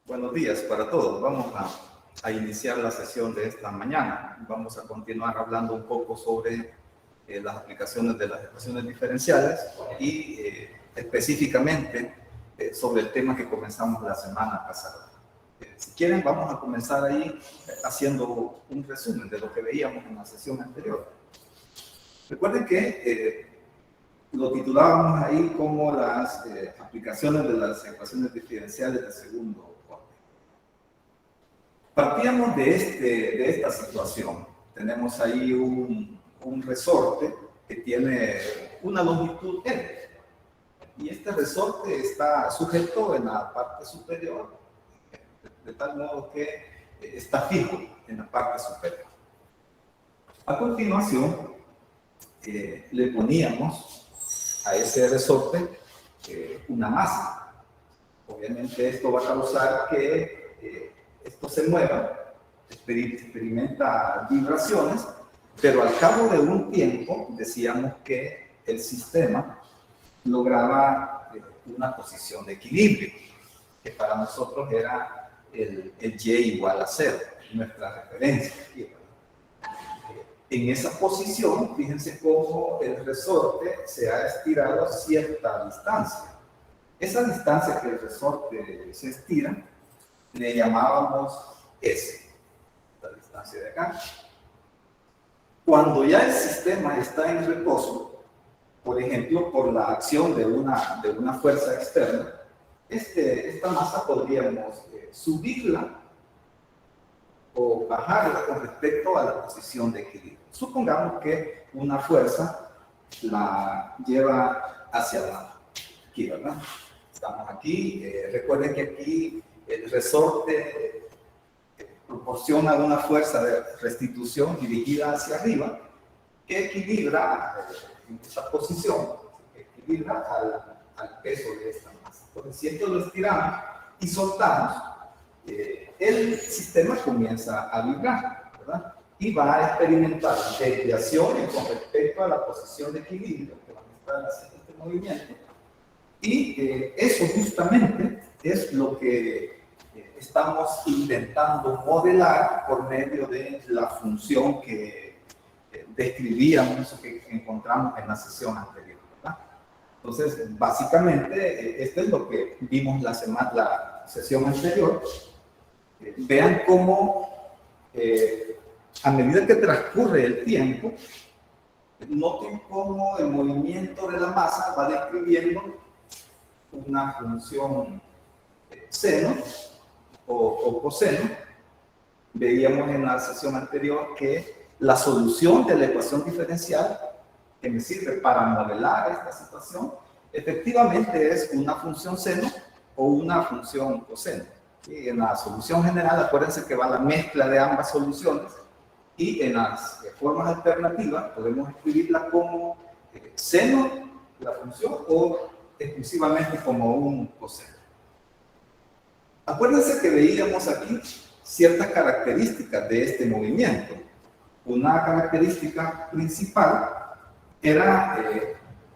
Buenos días para todos. Vamos a iniciar la sesión de esta mañana. Vamos a continuar hablando un poco sobre las aplicaciones de las ecuaciones diferenciales y específicamente sobre el tema que comenzamos la semana pasada. Si quieren, vamos a comenzar ahí haciendo un resumen de lo que veíamos en la sesión anterior. Recuerden que lo titulábamos ahí como las aplicaciones de las ecuaciones diferenciales de segundo orden. Partíamos de esta situación. Tenemos ahí un resorte que tiene una longitud L. Y este resorte está sujeto en la parte superior, de tal modo que está fijo en la parte superior. A continuación, le poníamos a ese resorte una masa. Obviamente esto va a causar que esto se mueva, experimenta vibraciones, pero al cabo de un tiempo decíamos que el sistema lograba una posición de equilibrio, que para nosotros era el y igual a 0, nuestra referencia. En esa posición, fíjense cómo el resorte se ha estirado a cierta distancia. Esa distancia que el resorte se estira, le llamábamos S, la distancia de acá. Cuando ya el sistema está en reposo, por ejemplo, por la acción de una fuerza externa, esta masa podríamos subirla o bajarla con respecto a la posición de equilibrio. Supongamos que una fuerza la lleva hacia abajo. Aquí, ¿verdad? Estamos aquí. Recuerden que aquí el resorte proporciona una fuerza de restitución dirigida hacia arriba que equilibra en esa posición, equilibra al peso de esta masa. Entonces, si esto lo estiramos y soltamos, el sistema comienza a vibrar, ¿verdad? Y va a experimentar desviaciones con respecto a la posición de equilibrio que van a estar haciendo este movimiento. Y eso justamente es lo que estamos intentando modelar por medio de la función que describíamos, que encontramos en la sesión anterior, ¿verdad? Entonces, básicamente, esto es lo que vimos la sesión anterior. Vean cómo a medida que transcurre el tiempo, noten cómo el movimiento de la masa va describiendo una función seno o coseno. Veíamos en la sesión anterior que la solución de la ecuación diferencial que me sirve para modelar esta situación efectivamente es una función seno o una función coseno. Y en la solución general, acuérdense que va la mezcla de ambas soluciones, y en las formas alternativas podemos escribirla como seno, la función, o exclusivamente como un coseno. Acuérdense que veíamos aquí ciertas características de este movimiento. Una característica principal era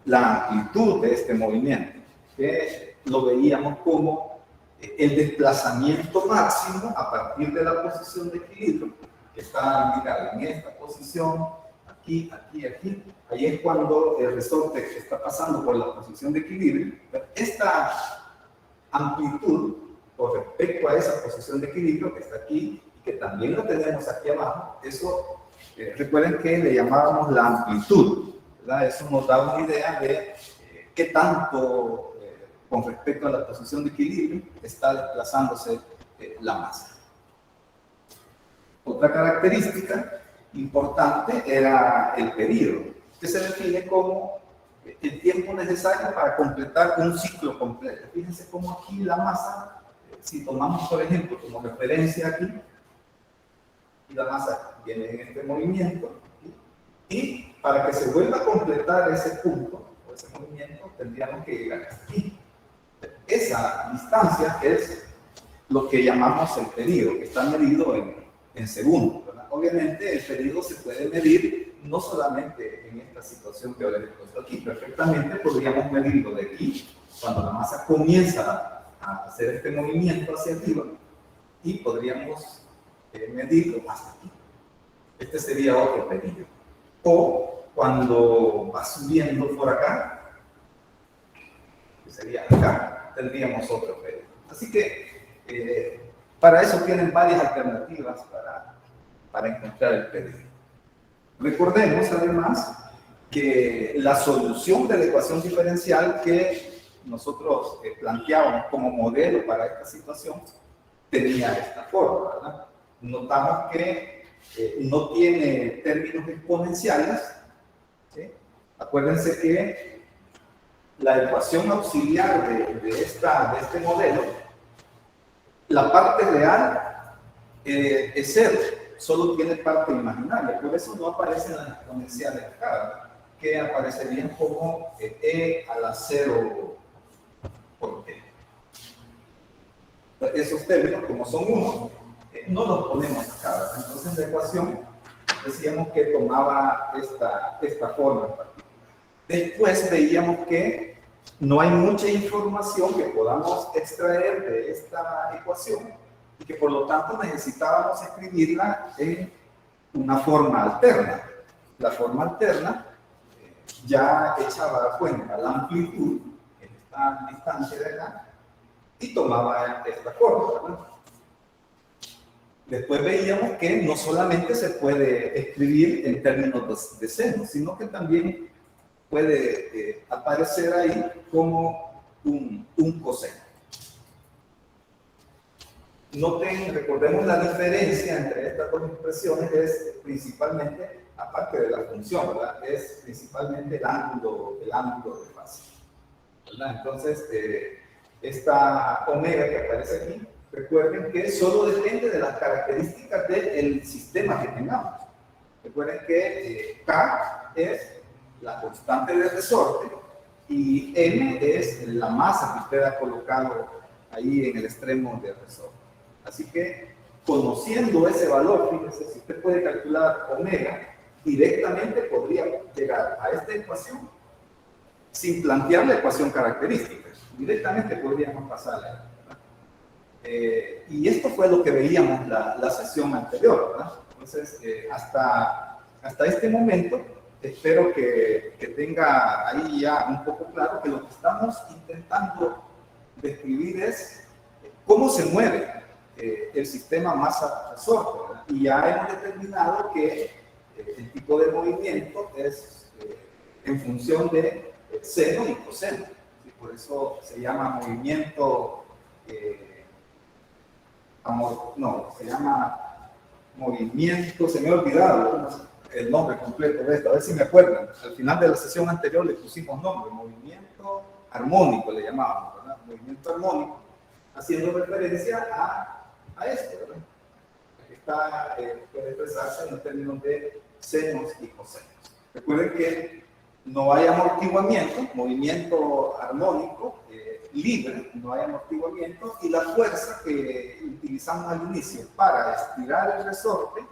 la amplitud de este movimiento, que lo veíamos como el desplazamiento máximo a partir de la posición de equilibrio, que está indicada en esta posición, aquí, aquí, aquí. Ahí es cuando el resorte está pasando por la posición de equilibrio. Esta amplitud con respecto a esa posición de equilibrio que está aquí y que también lo tenemos aquí abajo, eso recuerden que le llamábamos la amplitud, ¿verdad? Eso nos da una idea de qué tanto con respecto a la posición de equilibrio está desplazándose la masa. Otra característica importante era el periodo, que se define como el tiempo necesario para completar un ciclo completo. Fíjense cómo aquí la masa, si tomamos por ejemplo como referencia aquí, y la masa viene en este movimiento, ¿sí? Y para que se vuelva a completar ese punto, o ese movimiento, tendríamos que llegar hasta aquí. Esa distancia es lo que llamamos el periodo, que está medido en segundos, ¿verdad? Obviamente el periodo se puede medir no solamente en esta situación que ahora les he puesto aquí, perfectamente podríamos medirlo de aquí, cuando la masa comienza a hacer este movimiento hacia arriba, y podríamos medirlo hasta aquí. Este sería otro período. O cuando va subiendo por acá, que sería acá, tendríamos otro periodo. Así que para eso tienen varias alternativas para encontrar el periodo. Recordemos además que la solución de la ecuación diferencial que nosotros planteábamos como modelo para esta situación tenía esta forma, ¿verdad? Notamos que no tiene términos exponenciales, ¿sí? Acuérdense que la ecuación auxiliar de este modelo, la parte real es cero, solo tiene parte imaginaria, por eso no aparecen las exponenciales acá, ¿verdad? Que aparecerían como e a la 0 por t. Esos términos, como son unos, no los ponemos acá, ¿verdad? Entonces la ecuación decíamos que tomaba esta forma en particular. Después veíamos que no hay mucha información que podamos extraer de esta ecuación y que por lo tanto necesitábamos escribirla en una forma alterna. La forma alterna ya echaba cuenta la amplitud en esta distancia de acá y tomaba esta forma, ¿verdad? Después veíamos que no solamente se puede escribir en términos de seno, sino que también puede aparecer ahí como un coseno. Noten, recordemos la diferencia entre estas dos expresiones es principalmente, aparte de la función, ¿verdad? Es principalmente el ángulo de fase, ¿verdad? Entonces, esta omega que aparece aquí, recuerden que solo depende de las características del sistema que tengamos. Recuerden que K es la constante de resorte y M es la masa que usted ha colocado ahí en el extremo del resorte. Así que, conociendo ese valor, fíjense, si usted puede calcular omega, directamente podría llegar a esta ecuación sin plantear la ecuación característica. Directamente podríamos pasarla. Y esto fue lo que veíamos la sesión anterior, ¿verdad? Entonces, hasta este momento, espero que tenga ahí ya un poco claro que lo que estamos intentando describir es cómo se mueve el sistema masa-resorte, ¿verdad? Y ya hemos determinado que el tipo de movimiento es en función de seno y coseno. Y por eso se llama movimiento, se llama movimiento, se me ha olvidado el nombre completo de esto, a ver si me acuerdan. Al final de la sesión anterior le pusimos nombre, movimiento armónico le llamábamos, ¿verdad? Movimiento armónico, haciendo referencia a esto, ¿verdad? Que puede expresarse en términos de senos y cosenos. Recuerden que no hay amortiguamiento, movimiento armónico libre, no hay amortiguamiento, y la fuerza que utilizamos al inicio para estirar el resorte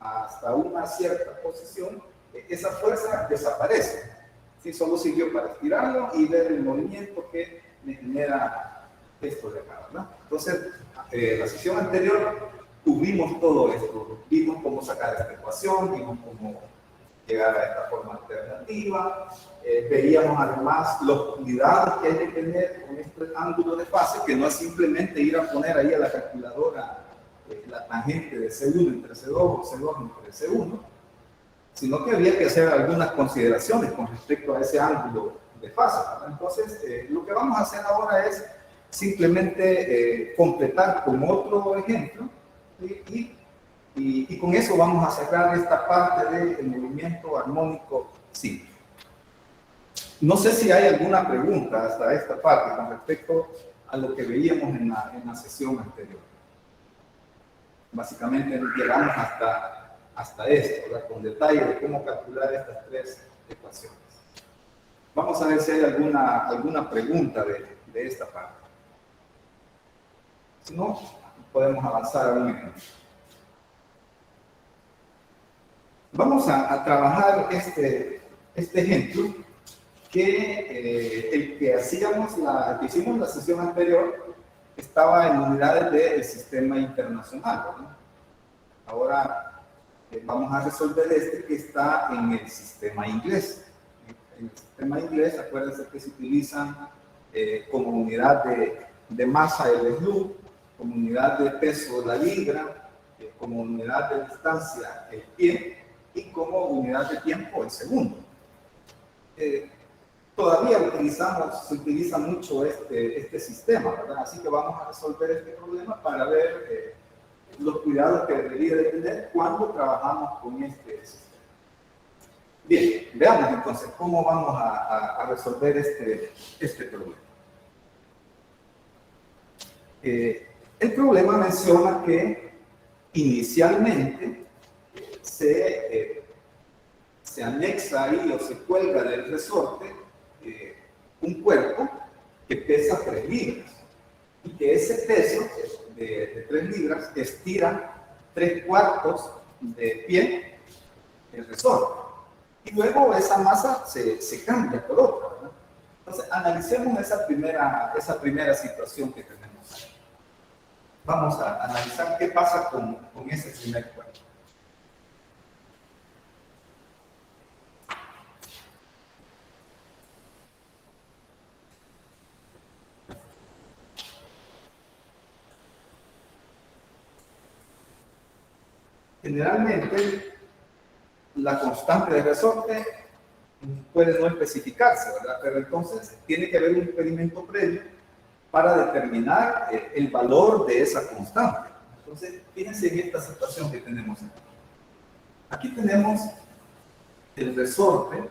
hasta una cierta posición, esa fuerza desaparece. ¿Sí? Solo sirvió para estirarlo y ver el movimiento que me genera esto de acá, ¿verdad? Entonces, la sesión anterior tuvimos todo esto, vimos cómo sacar esta ecuación, vimos cómo llegar a esta forma alternativa, veíamos además los cuidados que hay que tener con este ángulo de fase, que no es simplemente ir a poner ahí a la calculadora la tangente de C1 entre C2 o C2 entre C1, sino que había que hacer algunas consideraciones con respecto a ese ángulo de fase, ¿verdad? Entonces, lo que vamos a hacer ahora es simplemente completar con otro ejemplo y con eso vamos a cerrar esta parte del movimiento armónico simple. No sé si hay alguna pregunta hasta esta parte con respecto a lo que veíamos en la sesión anterior. Básicamente llegamos hasta esto, ¿verdad? Con detalle de cómo calcular estas tres ecuaciones. Vamos a ver si hay alguna pregunta de esta parte. Si no, podemos avanzar a un ejemplo. Vamos a trabajar este ejemplo que el que hicimos la sesión anterior estaba en unidades del sistema internacional, ¿verdad? Ahora vamos a resolver este que está en el sistema inglés. En el sistema inglés, acuérdense que se utilizan como unidad de masa el SLU, como unidad de peso la libra, como unidad de distancia el pie y como unidad de tiempo el segundo. Todavía se utiliza mucho este sistema, ¿verdad? Así que vamos a resolver este problema para ver los cuidados que debería de tener cuando trabajamos con este sistema. Bien, veamos entonces cómo vamos a resolver este problema. El problema menciona que inicialmente se anexa ahí o se cuelga del resorte un cuerpo que pesa 3 libras y que ese peso de 3 libras estira 3/4 de pie del resorte. Y luego esa masa se cambia por otra, ¿verdad? Entonces, analicemos esa primera situación que tenemos ahí. Vamos a analizar qué pasa con ese primer cuerpo. Generalmente, la constante de resorte puede no especificarse, ¿verdad? Pero entonces tiene que haber un experimento previo para determinar el valor de esa constante. Entonces, fíjense en esta situación que tenemos aquí. Aquí tenemos el resorte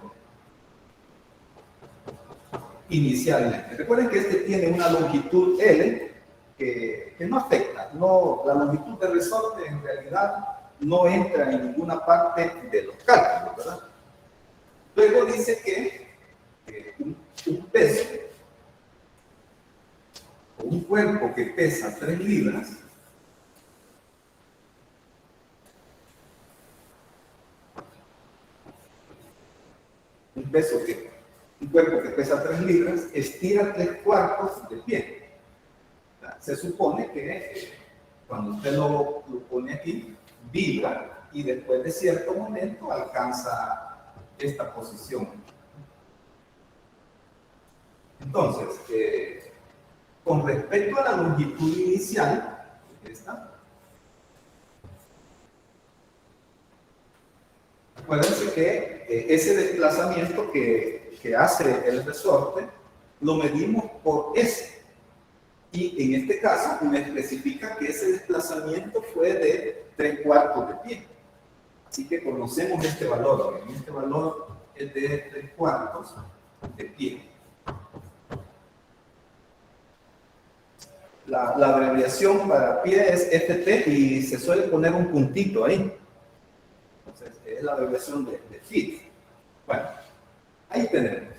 inicialmente. Recuerden que este tiene una longitud L que no afecta. La longitud del resorte en realidad no entra en ninguna parte de los cálculos, ¿verdad? Luego dice que un peso o un cuerpo que pesa 3 libras un cuerpo que pesa 3 libras estira 3/4 de pie. Se supone que cuando usted lo pone aquí, vibra y después de cierto momento alcanza esta posición. Entonces, con respecto a la longitud inicial, esta, acuérdense que ese desplazamiento que hace el resorte lo medimos por S. Y en este caso me especifica que ese desplazamiento fue de 3/4 de pie. Así que conocemos este valor. Este valor es de 3/4 de pie. La abreviación para pie es FT y se suele poner un puntito ahí. Entonces, es la abreviación de feet. Bueno, ahí tenemos.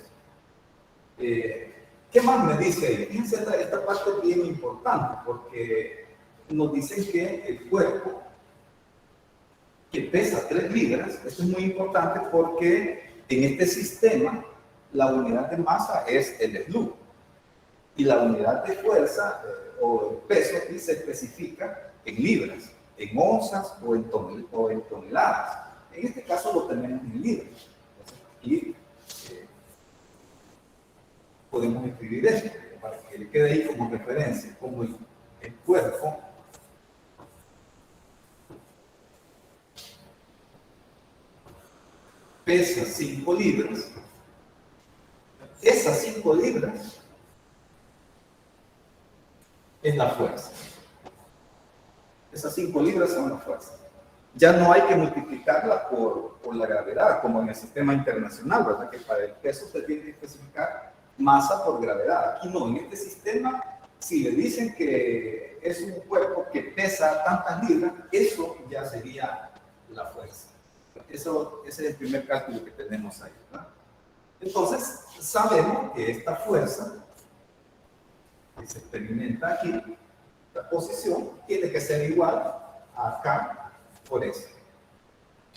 ¿Qué más me dice ahí? Fíjense, esta parte es bien importante porque nos dicen que el cuerpo que pesa 3 libras, esto es muy importante porque en este sistema la unidad de masa es el SLU y la unidad de fuerza o el peso aquí se especifica en libras, en onzas o en toneladas. En este caso lo tenemos en libras. Entonces, aquí podemos escribir esto para que le quede ahí como referencia, como el cuerpo pesa 5 libras, esas 5 libras es la fuerza. Esas 5 libras son la fuerza. Ya no hay que multiplicarla por la gravedad, como en el sistema internacional, ¿verdad? Que para el peso se tiene que especificar masa por gravedad. Aquí no, en este sistema, si le dicen que es un cuerpo que pesa tantas libras, eso ya sería la fuerza. Ese es el primer cálculo que tenemos ahí, ¿verdad? Entonces, sabemos que esta fuerza que se experimenta aquí, la posición, tiene que ser igual a K por S,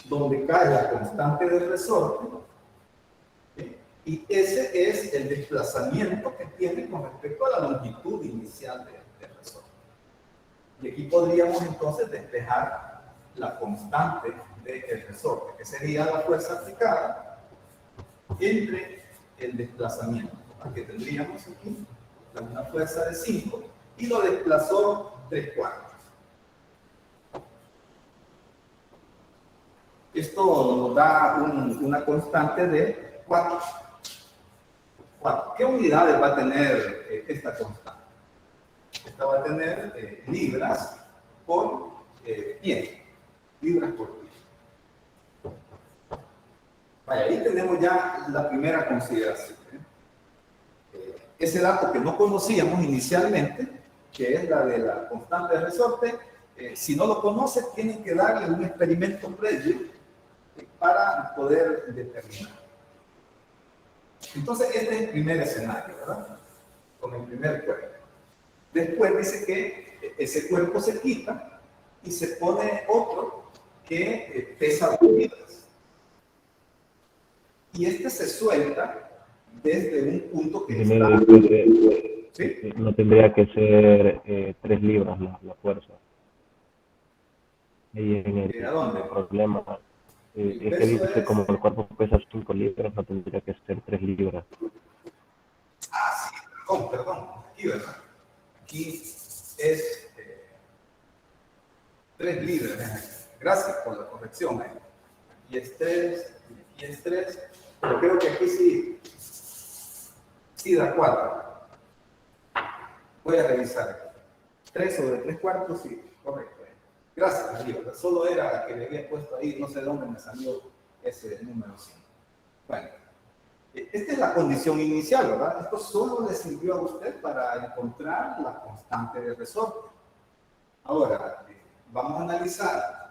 donde K es la constante del resorte, ¿sí? Y ese es el desplazamiento que tiene con respecto a la longitud inicial del resorte. Y aquí podríamos entonces despejar la constante del resorte, que sería la fuerza aplicada entre el desplazamiento. Que tendríamos aquí una fuerza de 5 y lo desplazó 3/4. Esto nos da una constante de 4. ¿Qué unidades va a tener esta constante? Esta va a tener libras por pie. Libras por pie. Vaya, ahí tenemos ya la primera consideración. Ese dato que no conocíamos inicialmente, que es la de la constante de resorte, si no lo conoce, tienen que darle un experimento previo para poder determinar. Entonces, este es el primer escenario, ¿verdad? Con el primer cuerpo. Después dice que ese cuerpo se quita y se pone otro que pesa 2 libras. Y este se suelta desde un punto que primero está... ¿Sí? No tendría que ser 3 libras la fuerza. Y en el problema es que dice como el cuerpo pesa 5 libras, no tendría que ser 3 libras. Ah, sí, perdón. Aquí, ¿verdad? Aquí es 3 libras. Gracias por la corrección. Aquí es 3, aquí es 3. Pero creo que aquí sí da 4. Voy a revisar. 3 sobre 3/4, sí, correcto. Gracias, Darío. Solo era que le había puesto ahí, no sé dónde me salió ese número 5. Bueno, esta es la condición inicial, ¿verdad? Esto solo le sirvió a usted para encontrar la constante de resorte. Ahora, vamos a analizar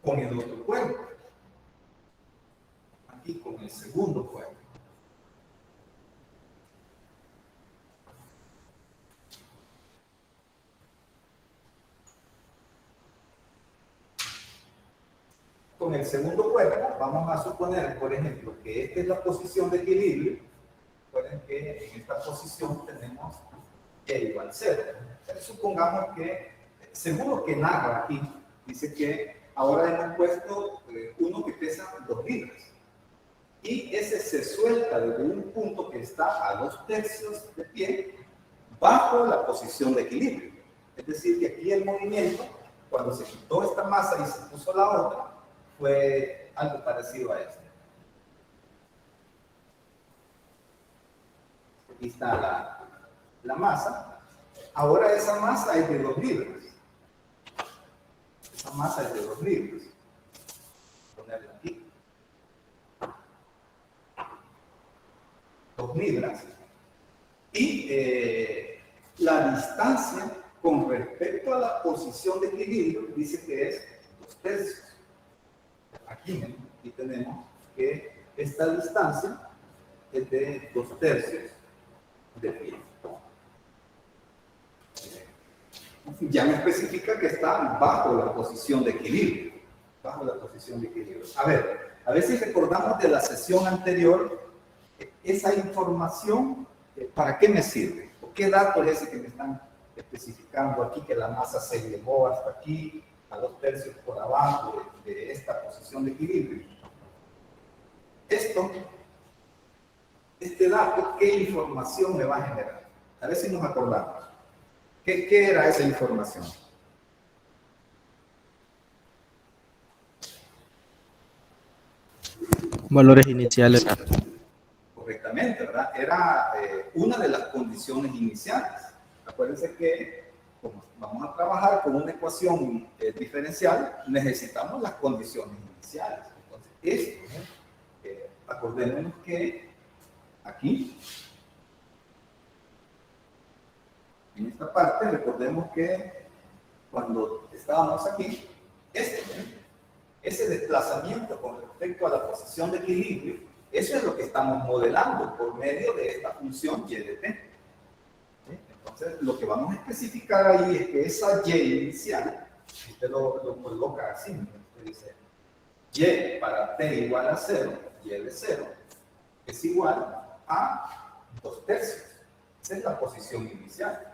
con el otro cuerpo. Aquí con el segundo cuerpo. Con el segundo cuerpo, vamos a suponer, por ejemplo, que esta es la posición de equilibrio. Recuerden que en esta posición tenemos E igual 0. Supongamos que, según lo que narra aquí, dice que ahora hemos puesto uno que pesa 2 libras. Y ese se suelta desde un punto que está a 2/3 de pie, bajo la posición de equilibrio. Es decir, que aquí el movimiento, cuando se quitó esta masa y se puso la otra, fue algo parecido a esto. Aquí está la masa. Ahora esa masa es de 2 libras. Esa masa es de 2 libras. Ponerla aquí. 2 libras. Y la distancia con respecto a la posición de equilibrio dice que es 2/3. Aquí tenemos que esta distancia es de 2/3 de pie. Ya me especifica que está bajo la posición de equilibrio. Bajo la posición de equilibrio. A ver si recordamos de la sesión anterior, esa información, ¿para qué me sirve? ¿O qué dato es ese que me están especificando aquí, que la masa se elevó hasta aquí, a 2/3 por abajo de esta posición de equilibrio? Este dato, ¿qué información me va a generar? A ver si nos acordamos. ¿Qué era esa información? Valores iniciales. Correctamente, ¿verdad? Era una de las condiciones iniciales. Acuérdense que como vamos a trabajar con una ecuación diferencial, necesitamos las condiciones iniciales. Entonces, acordémonos que aquí, en esta parte, recordemos que cuando estábamos aquí, ese desplazamiento con respecto a la posición de equilibrio, eso es lo que estamos modelando por medio de esta función y de t. Entonces, lo que vamos a especificar ahí es que esa y inicial, usted lo coloca así, usted dice y para t igual a 0, y de 0, es igual a 2/3. Esa es la posición inicial.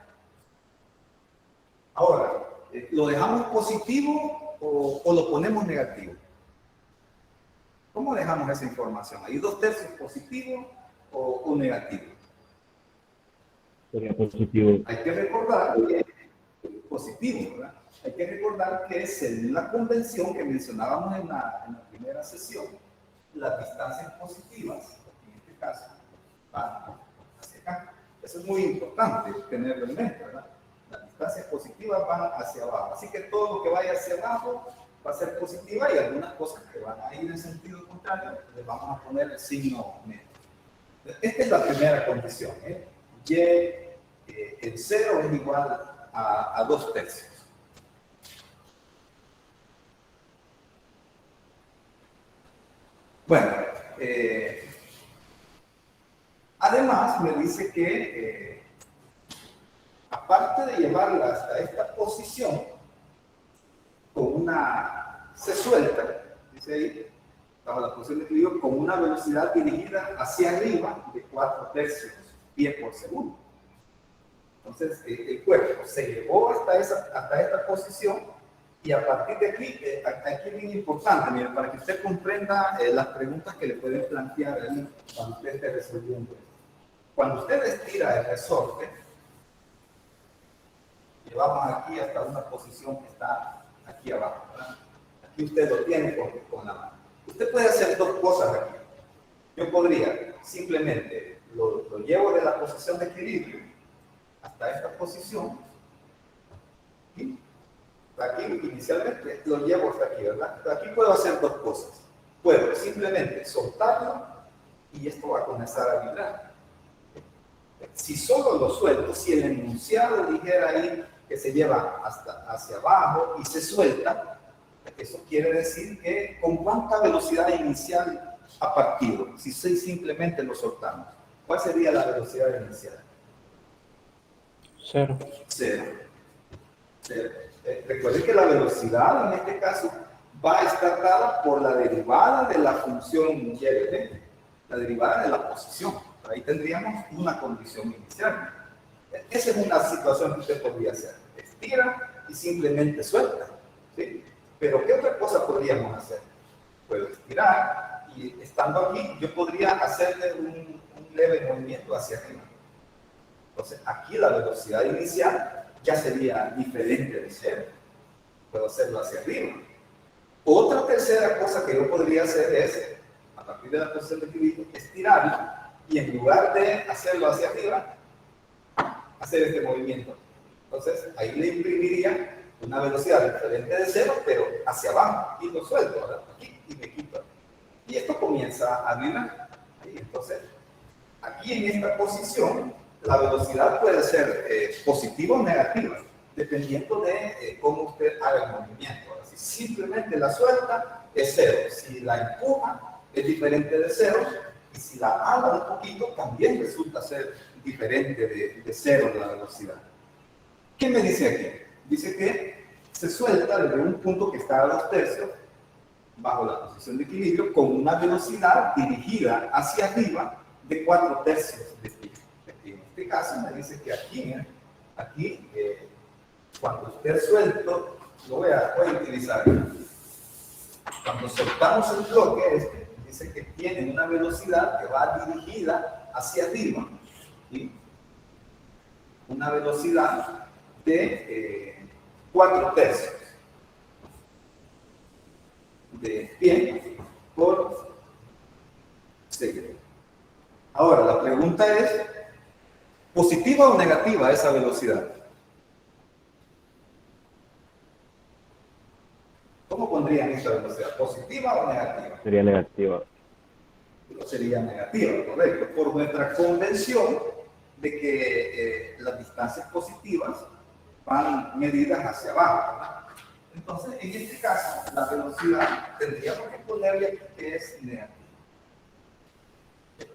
Ahora, ¿Lo dejamos positivo o lo ponemos negativo? ¿Cómo dejamos esa información? ¿Hay 2/3 positivo o negativo? Sería positivo. Hay que recordar que es positivo, ¿verdad? Hay que recordar que según la convención que mencionábamos en la primera sesión, las distancias positivas, en este caso, van hacia acá. Eso es muy importante tenerlo en mente, ¿verdad? Las distancias positivas van hacia abajo. Así que todo lo que vaya hacia abajo va a ser positiva y algunas cosas que van a ir en sentido contrario, les vamos a poner el signo menos. Esta es la primera condición, ¿eh? El 0 es igual a 2/3. Bueno, además me dice que aparte de llevarla hasta esta posición, se suelta, dice ahí, bajo la posición de equilibrio, con una velocidad dirigida hacia arriba de 4/3 pie por segundo. Entonces, el cuerpo se llevó hasta esta posición y a partir de aquí, aquí es bien importante, miren, para que usted comprenda las preguntas que le pueden plantear cuando usted esté resolviendo esto. Cuando usted estira el resorte, llevamos aquí hasta una posición que está aquí abajo, ¿verdad? Aquí usted lo tiene con la mano. Usted puede hacer dos cosas aquí. Yo podría simplemente lo llevo de la posición de equilibrio hasta esta posición. Aquí inicialmente lo llevo hasta aquí, ¿verdad? Aquí puedo hacer dos cosas. Puedo simplemente soltarlo y esto va a comenzar a vibrar. Si solo lo suelto, si el enunciado dijera ahí que se lleva hacia abajo y se suelta, eso quiere decir que con cuánta velocidad inicial ha partido, si simplemente lo soltamos. ¿Cuál sería la velocidad inicial? 0. 0. Recuerden que la velocidad en este caso va a estar dada por la derivada de la función y de la derivada de la posición. Ahí tendríamos una condición inicial. Esa es una situación que usted podría hacer. Estira y simplemente suelta, ¿sí? Pero ¿qué otra cosa podríamos hacer? Puedo estirar y estando aquí yo podría hacerle un leve movimiento hacia arriba. Entonces aquí la velocidad inicial ya sería diferente de 0. Puedo hacerlo hacia arriba. Otra tercera cosa que yo podría hacer es, a partir de la posición de equilibrio, estirarlo y en lugar de hacerlo hacia arriba, hacer este movimiento. Entonces ahí le imprimiría una velocidad diferente de 0, pero hacia abajo, y lo suelto, ¿verdad? Aquí y me quito. Y esto comienza a vibrar. Entonces, aquí en esta posición, la velocidad puede ser positiva o negativa, dependiendo de cómo usted haga el movimiento. Si simplemente la suelta, es 0. Si la empuja, es diferente de 0. Y si la ala un poquito, también resulta ser diferente de 0 la velocidad. ¿Qué me dice aquí? Dice que se suelta desde un punto que está a 2/3 bajo la posición de equilibrio con una velocidad dirigida hacia arriba de 4/3 de pi. En este caso me dice que aquí, cuando usted suelto, lo voy a utilizar. Cuando soltamos el bloque, dice que tiene una velocidad que va dirigida hacia arriba, ¿sí? Una velocidad de 4/3 de pie por segundo. Ahora, la pregunta es, ¿positiva o negativa esa velocidad? ¿Cómo pondrían esa velocidad? ¿Positiva o negativa? Sería negativa. Sería negativa, correcto. Por nuestra convención de que las distancias positivas van medidas hacia abajo, ¿verdad? Entonces, en este caso, la velocidad tendríamos que ponerle que es negativa.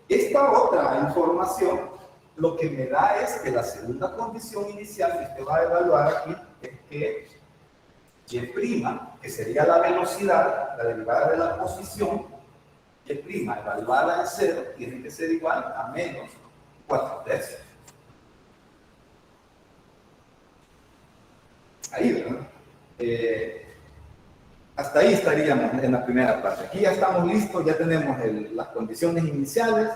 Esta otra información lo que me da es que la segunda condición inicial que usted va a evaluar aquí es que Y', que sería la velocidad, la derivada de la posición, Y' evaluada en 0, tiene que ser igual a menos 4/3. ahí, ¿verdad? Hasta ahí estaríamos en la primera parte. Aquí ya estamos listos, ya tenemos las condiciones iniciales,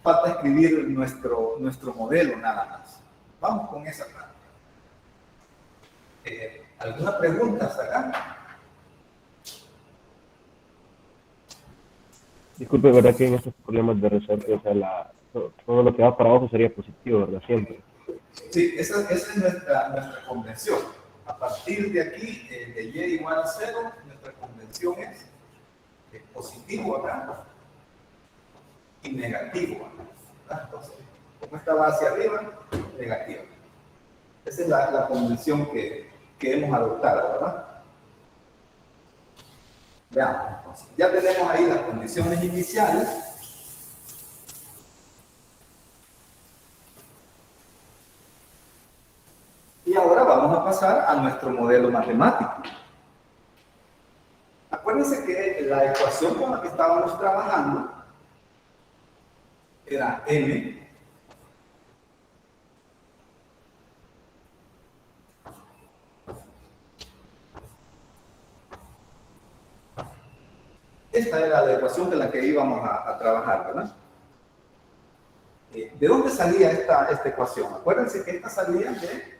falta escribir nuestro modelo nada más. Vamos con esa parte. ¿Alguna pregunta hasta acá? Disculpe, ¿verdad que en estos problemas de resorte, o sea, todo lo que va para abajo sería positivo, ¿verdad? Siempre. Sí, esa es nuestra convención. A partir de aquí, de y igual a 0, nuestra convención es positivo acá y negativo acá, ¿verdad? Entonces, como esta va hacia arriba, negativa. Esa es la convención que hemos adoptado, ¿verdad? Veamos, entonces. Ya tenemos ahí las condiciones iniciales. Y ahora vamos a pasar a nuestro modelo matemático. Acuérdense que la ecuación con la que estábamos trabajando era m esta era la ecuación de la que íbamos a trabajar, ¿verdad? ¿De dónde salía esta ecuación? Acuérdense que esta salía de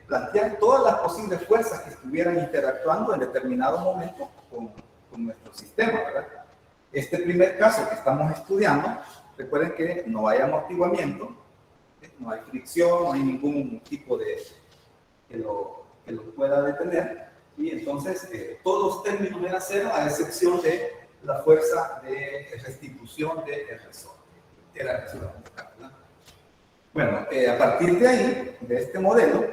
plantear todas las posibles fuerzas que estuvieran interactuando en determinado momento con nuestro sistema, ¿verdad? Este primer caso que estamos estudiando, recuerden que no hay amortiguamiento, no hay fricción, no hay ningún tipo de que lo pueda detener, y entonces todos los términos eran cero a excepción de la fuerza de restitución del resorte. Era eso, ¿verdad? Bueno, a partir de ahí, de este modelo,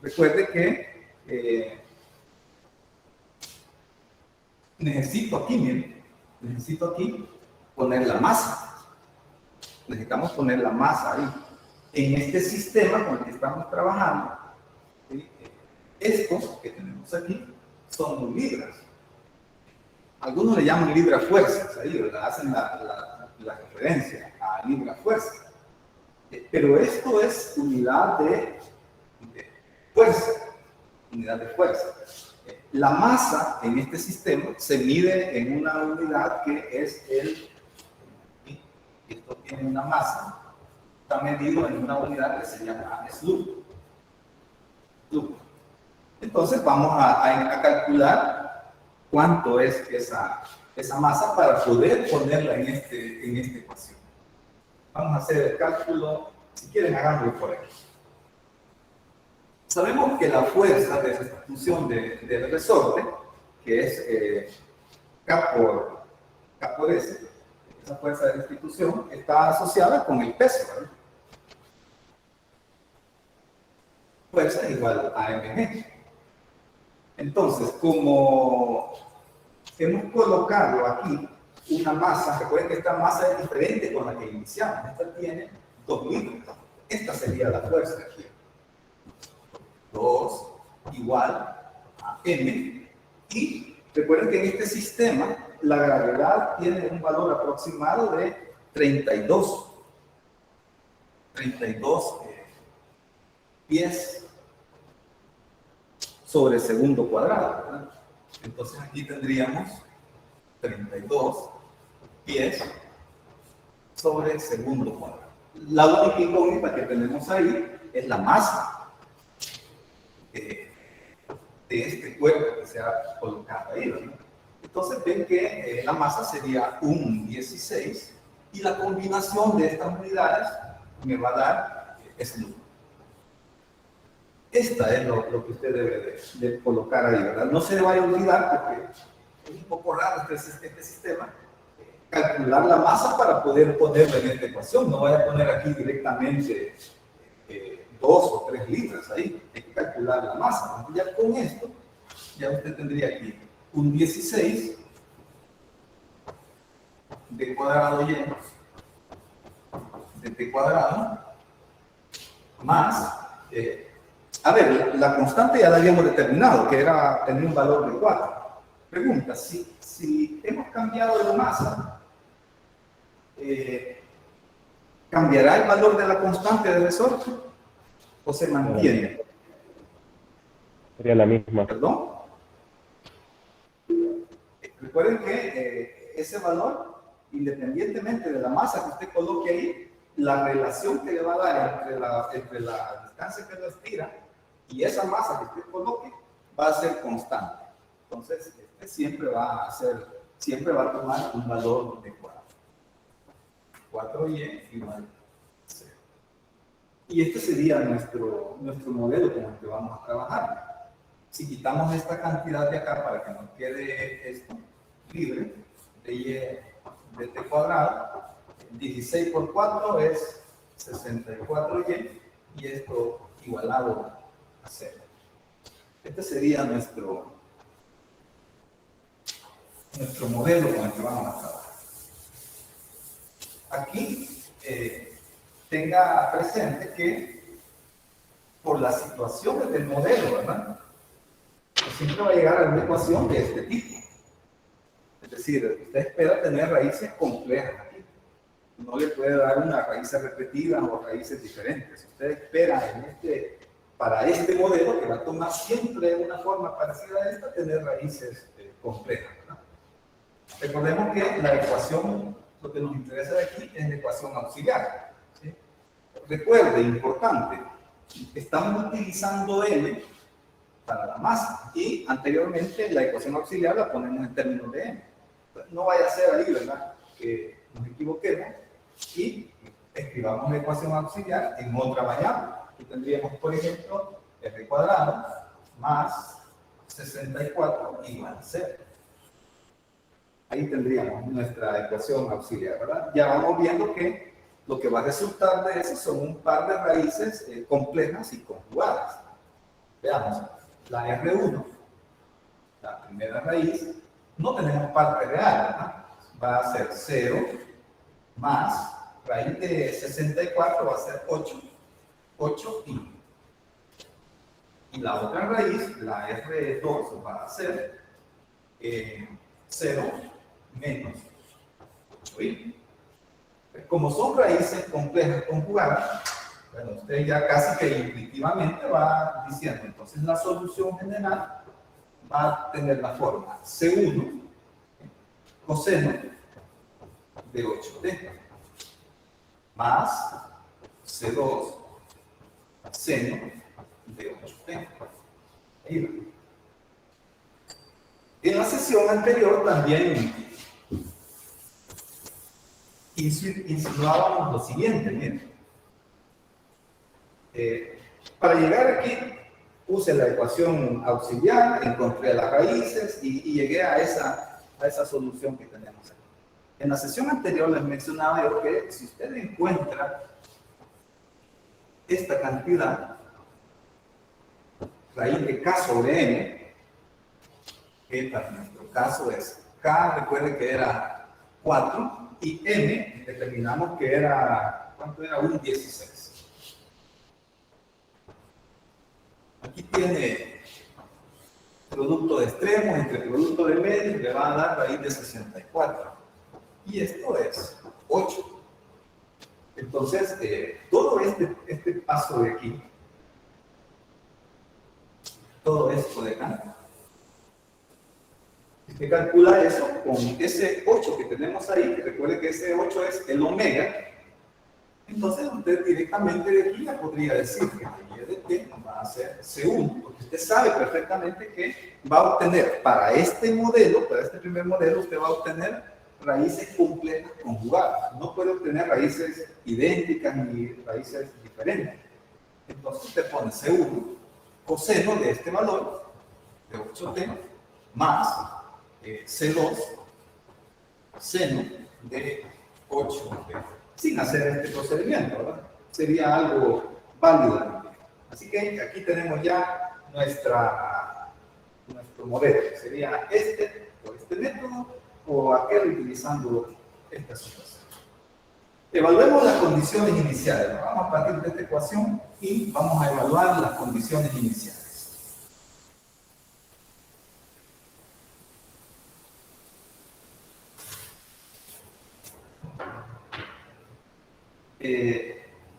recuerde que necesito aquí poner la masa. Necesitamos poner la masa ahí. En este sistema con el que estamos trabajando, ¿sí? Estos que tenemos aquí son libras. Algunos le llaman libra fuerzas, ahí, ¿verdad? Hacen la referencia a libra fuerza. Pero esto es unidad de fuerza. Unidad de fuerza. La masa en este sistema se mide en una unidad que es esto tiene una masa, está medido en una unidad que se llama SLUG. Entonces vamos a calcular cuánto es esa masa para poder ponerla en esta ecuación. Vamos a hacer el cálculo, si quieren hagámoslo por aquí. Sabemos que la fuerza de restitución del resorte, que es K por S, esa fuerza de restitución está asociada con el peso, ¿verdad? Fuerza es igual a mg. Entonces, como hemos colocado aquí una masa, recuerden que esta masa es diferente con la que iniciamos. Esta tiene 2 litros. Esta sería la fuerza aquí. 2 igual a m. Y recuerden que en este sistema la gravedad tiene un valor aproximado de 32 pies sobre segundo cuadrado, ¿verdad? Entonces aquí tendríamos 32 pies sobre segundo cuadrado. La única incógnita que tenemos ahí es la masa de este cuerpo que se ha colocado ahí, ¿verdad? Entonces ven que la masa sería un 16 y la combinación de estas unidades me va a dar SLUG. Esta es lo que usted debe de colocar ahí, ¿verdad? No se le vaya a olvidar, porque es un poco raro este sistema, calcular la masa para poder ponerla en esta ecuación. No vaya a poner aquí directamente 2 o 3 libras ahí, hay que calcular la masa. Ya con esto, ya usted tendría aquí un 16 de cuadrado lleno de t cuadrado más, a ver, la constante ya la habíamos determinado, que tenía un valor de 4. Pregunta, si hemos cambiado la masa, ¿cambiará el valor de la constante de resorte o se mantiene? Sería la misma. ¿Perdón? Recuerden que ese valor, independientemente de la masa que usted coloque ahí, la relación que le va a dar entre la distancia que lo estira y esa masa que usted coloque va a ser constante. Entonces, siempre va a tomar un valor de 4. 4y igual 0. Y este sería nuestro modelo con el que vamos a trabajar. Si quitamos esta cantidad de acá para que nos quede esto libre, de y de t cuadrado, 16 por 4 es 64y, y esto igualado a 0. Este sería nuestro modelo con el que vamos a trabajar. Aquí tenga presente que por las situaciones del modelo, ¿verdad? Pues siempre va a llegar a una ecuación de este tipo. Es decir, usted espera tener raíces complejas aquí. No le puede dar una raíces repetidas o raíces diferentes. Usted espera para este modelo, que va a tomar siempre una forma parecida a esta, tener raíces complejas, ¿verdad? Recordemos que la ecuación, lo que nos interesa de aquí es la ecuación auxiliar, ¿sí? Recuerde, importante, estamos utilizando m para la masa y anteriormente la ecuación auxiliar la ponemos en términos de m. No vaya a ser ahí, ¿verdad?, que nos equivoquemos y escribamos la ecuación auxiliar en otra variable. Aquí tendríamos, por ejemplo, r cuadrado más 64 igual a 0. Ahí tendríamos nuestra ecuación auxiliar, ¿verdad? Ya vamos viendo que lo que va a resultar de eso son un par de raíces complejas y conjugadas. Veamos, la R1, la primera raíz, no tenemos parte real, ¿verdad? Va a ser 0 más raíz de 64 va a ser 8i. Y la otra raíz, la R2, va a ser 0 menos 8i. Como son raíces complejas conjugadas, bueno, usted ya casi que intuitivamente va diciendo, entonces la solución general va a tener la forma C1 coseno de 8t más C2 seno de 8t. Ahí va. En la sesión anterior también insinuábamos lo siguiente, miren. Para llegar aquí, puse la ecuación auxiliar, encontré las raíces y llegué a esa solución que tenemos aquí. En la sesión anterior les mencionaba yo que si usted encuentra esta cantidad, raíz de k sobre n, que para nuestro caso es k, recuerde que era 4, y n, determinamos que era, ¿cuánto era? Un 16. Aquí tiene producto de extremos entre producto de medios, le va a dar raíz de 64. Y esto es 8. Entonces, todo este paso de aquí, todo esto de acá, usted calcula eso con ese 8 que tenemos ahí, que recuerde que ese 8 es el omega. Entonces usted directamente de aquí ya podría decir que y de t va a ser C1, porque usted sabe perfectamente que va a obtener para este modelo, para este primer modelo, usted va a obtener raíces completas conjugadas. No puede obtener raíces idénticas ni raíces diferentes. Entonces usted pone C1 coseno de este valor, de 8t, más C2 seno de 8t. Sin hacer este procedimiento, ¿verdad? Sería algo válido. Así que aquí tenemos ya nuestro modelo. Sería por este método, o aquel utilizando esta situación. Evaluemos las condiciones iniciales. Vamos a partir de esta ecuación y vamos a evaluar las condiciones iniciales.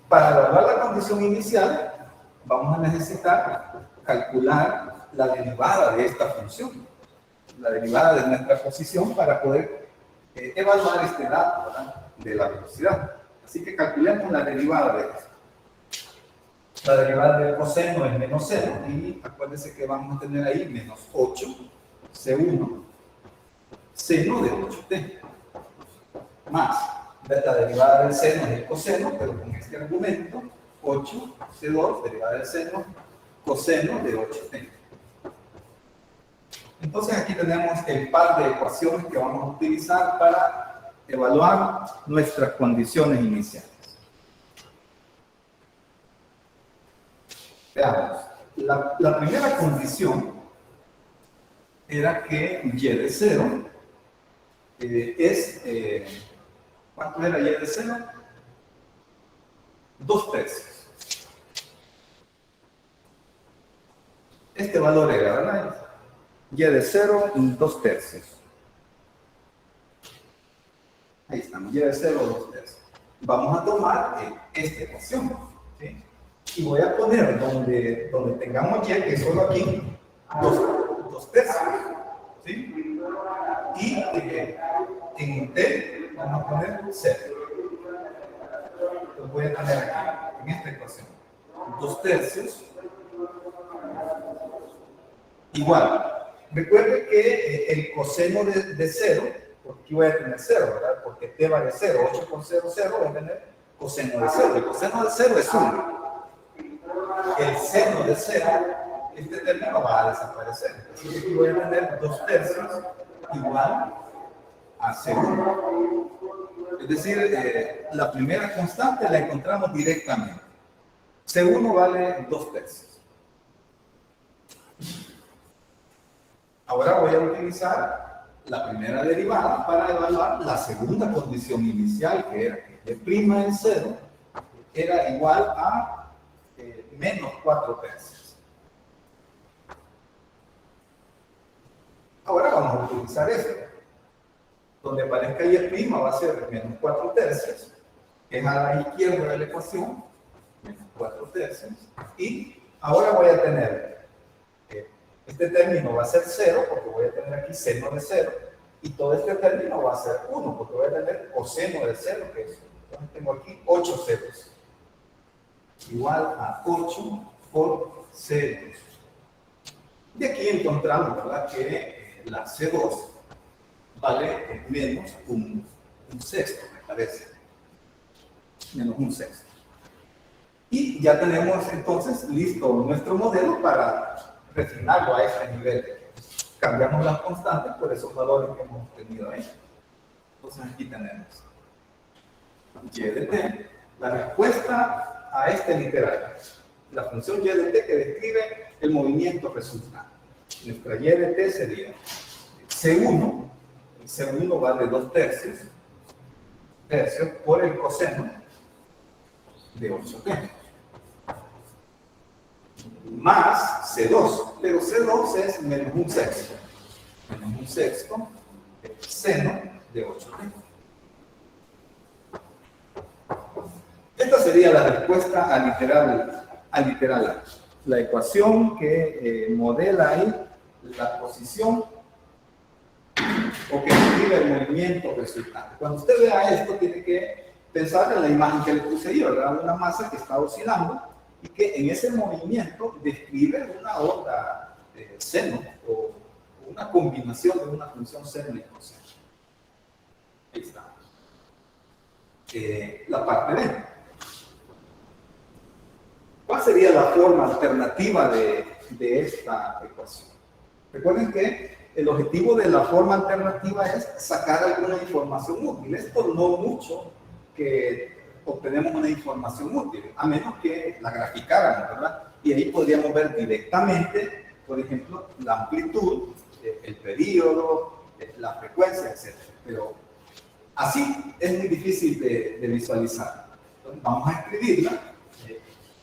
Para evaluar la condición inicial, vamos a necesitar calcular la derivada de esta función, la derivada de nuestra posición para poder evaluar este dato, ¿verdad?, de la velocidad. Así que calculemos la derivada de esto. La derivada del coseno es menos 0 y acuérdense que vamos a tener ahí menos 8 C1 seno de 8t más la derivada del seno es el coseno, pero con este argumento 8 C2 derivada del seno coseno de 8t. Entonces aquí tenemos el par de ecuaciones que vamos a utilizar para evaluar nuestras condiciones iniciales. Veamos, la primera condición era que y de 0 ¿cuánto era y de 0? 2/3. Este valor era, ¿verdad? Y de 0, 2/3. Ahí estamos, y de 0, 2/3. Vamos a tomar esta ecuación, ¿sí? Y voy a poner donde tengamos y, que es solo aquí, 2/3, ¿sí? Y en t vamos a poner 0. Lo voy a poner aquí, en esta ecuación. 2/3 igual. Recuerde que el coseno de 0, porque aquí voy a tener 0, ¿verdad? Porque t vale 0, 8 por 0, 0, voy a tener coseno de 0. El coseno de 0 es 1. El seno de 0, este término va a desaparecer. Así que aquí voy a tener 2/3 igual a C1. Es decir, la primera constante la encontramos directamente. C1 vale 2/3. Ahora voy a utilizar la primera derivada para evaluar la segunda condición inicial, que era que y' en 0 era igual a menos 4/3. Ahora vamos a utilizar esto. Donde aparezca y' va a ser menos 4/3, que es a la izquierda de la ecuación, menos 4/3. Y ahora voy a tener este término va a ser 0, porque voy a tener aquí seno de 0, y todo este término va a ser 1, porque voy a tener coseno de 0, que es, entonces tengo aquí 8 ceros, igual a 8 por C2. De aquí encontramos, ¿verdad?, que la C2 vale menos un sexto, me parece. Menos un sexto. Y ya tenemos entonces listo nuestro modelo para refinarlo a este nivel. Cambiamos las constantes por esos valores que hemos tenido ahí. Entonces aquí tenemos y de t, la respuesta a este literal. La función y de t que describe el movimiento resultante. Nuestra y de t sería C1, el C1 vale 2/3 por el coseno de 8t. Más C2, pero C2 es menos un sexto. Menos un sexto, seno de 8t. Esta sería la respuesta a literal A. La ecuación que modela ahí la posición o que describe el movimiento resultante. Cuando usted vea esto, tiene que pensar en la imagen que le puse yo, ¿verdad? Una masa que está oscilando y que en ese movimiento describe una onda de seno o una combinación de una función seno y coseno. Ahí está. La parte B. ¿Cuál sería la forma alternativa de esta ecuación? Recuerden que el objetivo de la forma alternativa es sacar alguna información útil. Es por no mucho que obtenemos una información útil, a menos que la graficáramos, ¿verdad? Y ahí podríamos ver directamente, por ejemplo, la amplitud, el periodo, la frecuencia, etc. Pero así es muy difícil de visualizar. Entonces vamos a escribirla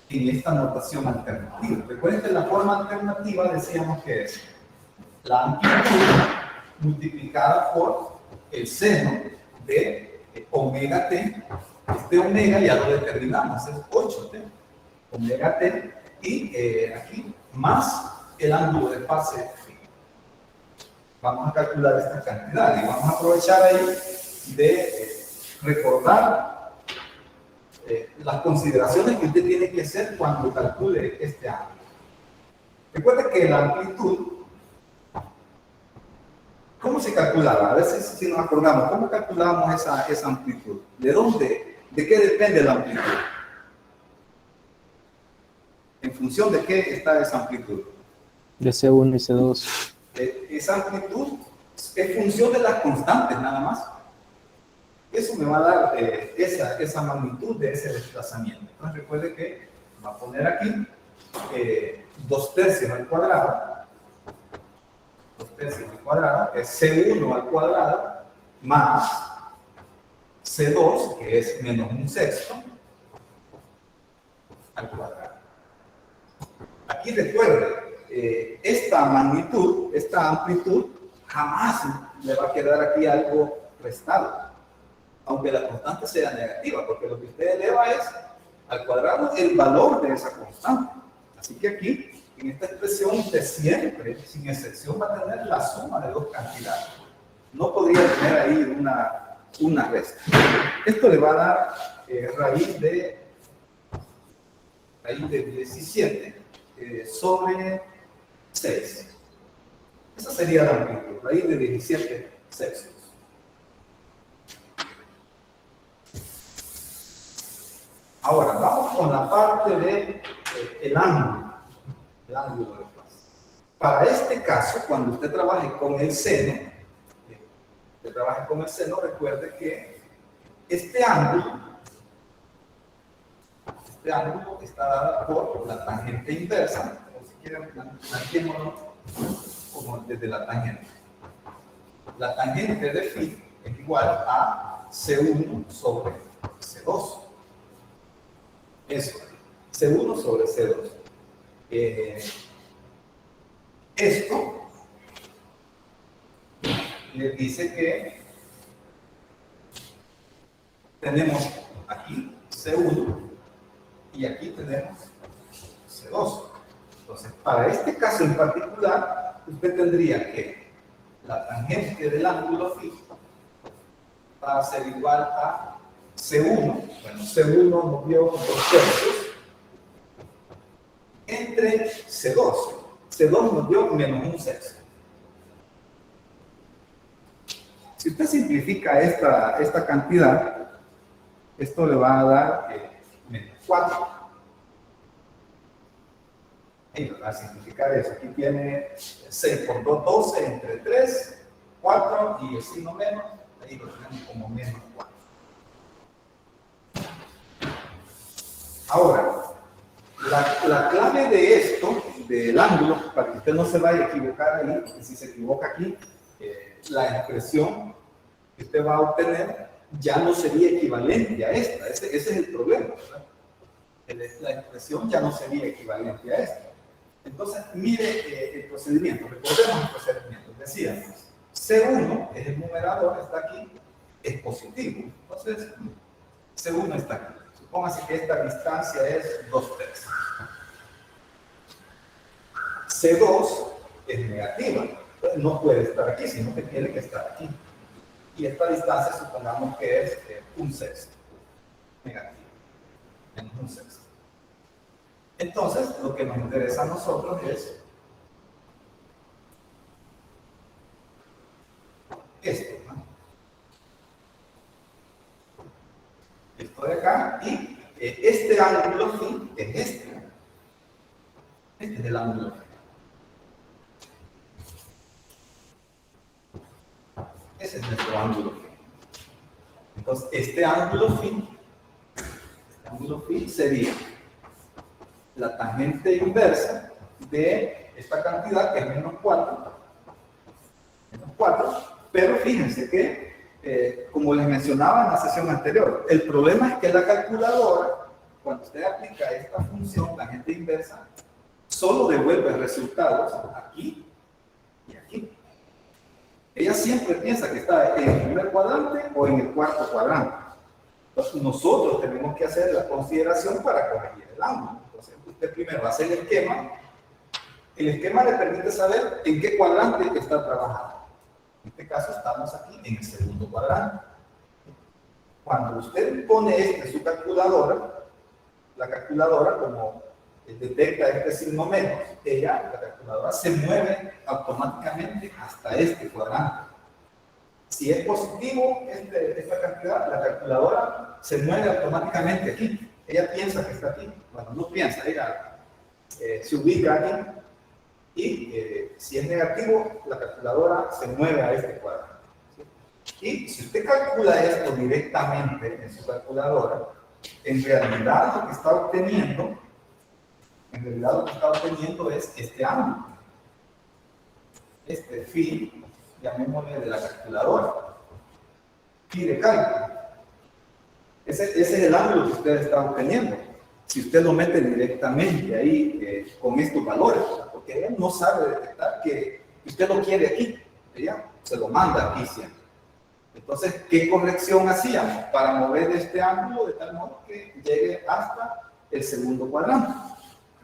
en esta notación alternativa. Recuerden que la forma alternativa decíamos que es la amplitud multiplicada por el seno de omega t. Este omega ya lo determinamos, es 8t, omega t, y aquí más el ángulo de fase phi. Vamos a calcular esta cantidad y vamos a aprovechar ahí de recordar las consideraciones que usted tiene que hacer cuando calcule este ángulo. Recuerde que la amplitud, ¿cómo se calculaba? A ver si nos acordamos, ¿cómo calculábamos esa amplitud? ¿De dónde? ¿De qué depende la amplitud? ¿En función de qué está esa amplitud? De C1 y C2. Esa amplitud es función de las constantes, nada más. Eso me va a dar esa magnitud de ese desplazamiento. Entonces recuerde que va a poner aquí 2/3 al cuadrado. 2/3 al cuadrado es C1 al cuadrado más C2, que es menos 1/6 al cuadrado. Aquí recuerde, esta magnitud, esta amplitud, jamás le va a quedar aquí algo restado, aunque la constante sea negativa, porque lo que usted eleva es al cuadrado el valor de esa constante. Así que aquí, en esta expresión, usted siempre, sin excepción, va a tener la suma de dos cantidades. No podría tener ahí una resta. Esto le va a dar raíz de 17 sobre 6. Esa sería la amplitud, raíz de 17 sextos. Ahora, vamos con la parte del ángulo de fase. Para este caso, cuando usted trabaje con el seno, recuerde que este ángulo está dado por la tangente inversa, o si quieren, planteémoslo como desde la tangente. La tangente de phi es igual a C1 sobre C2. Eso, C1 sobre C2. Esto le dice que tenemos aquí C1 y aquí tenemos C2. Entonces, para este caso en particular, usted tendría que la tangente del ángulo phi va a ser igual a C1, bueno, C1 nos dio 2/3 entre C2. C2 nos dio menos 1/6. Si usted simplifica esta cantidad, esto le va a dar menos 4. Y va a simplificar eso. Aquí tiene 6 por 2, 12 entre 3, 4 y el signo menos, ahí lo tenemos como menos 4. Ahora, la clave de esto, del ángulo, para que usted no se vaya a equivocar ahí, porque si se equivoca aquí, la expresión que usted va a obtener ya no sería equivalente a esta. Ese es el problema, ¿verdad? La expresión ya no sería equivalente a esta. Entonces, mire el procedimiento. Recordemos el procedimiento. Decíamos, C1 es el numerador, está aquí, es positivo. Entonces, C1 está aquí. Supóngase que esta distancia es 2/3. C2 es negativa. Entonces, no puede estar aquí, sino que tiene que estar aquí. Y esta distancia supongamos que es 1/6. Negativa. Menos 1/6. Entonces, lo que nos interesa a nosotros es esto, ¿no? Esto de acá, y este ángulo phi es este. Este es el ángulo phi. Ese es nuestro ángulo phi. Entonces, este ángulo phi sería la tangente inversa de esta cantidad, que es menos 4, pero fíjense que, como les mencionaba en la sesión anterior, el problema es que la calculadora, cuando usted aplica esta función, tangente inversa, solo devuelve resultados aquí y aquí. Ella siempre piensa que está en el primer cuadrante o en el cuarto cuadrante. Entonces, nosotros tenemos que hacer la consideración para corregir el ángulo. Entonces, usted primero hace el esquema El esquema le permite saber en qué cuadrante está trabajando. En este caso estamos aquí en el segundo cuadrante. Cuando usted pone en su calculadora, la calculadora como detecta este signo menos, la calculadora se mueve automáticamente hasta este cuadrante. Si es positivo esta cantidad, la calculadora se mueve automáticamente aquí. Ella piensa que está aquí. Bueno, no piensa, ella se ubica aquí. Y si es negativo, la calculadora se mueve a este cuadrante. Y si usted calcula esto directamente en su calculadora, en realidad lo que está obteniendo, es este ángulo. Este phi, llamémosle de la calculadora. Phi de cálculo. Ese es el ángulo que usted está obteniendo. Si usted lo mete directamente ahí con estos valores, ¿verdad? Porque ella no sabe detectar que usted lo quiere aquí. Ella se lo manda aquí siempre. Entonces, ¿qué corrección hacíamos para mover este ángulo de tal modo que llegue hasta el segundo cuadrante?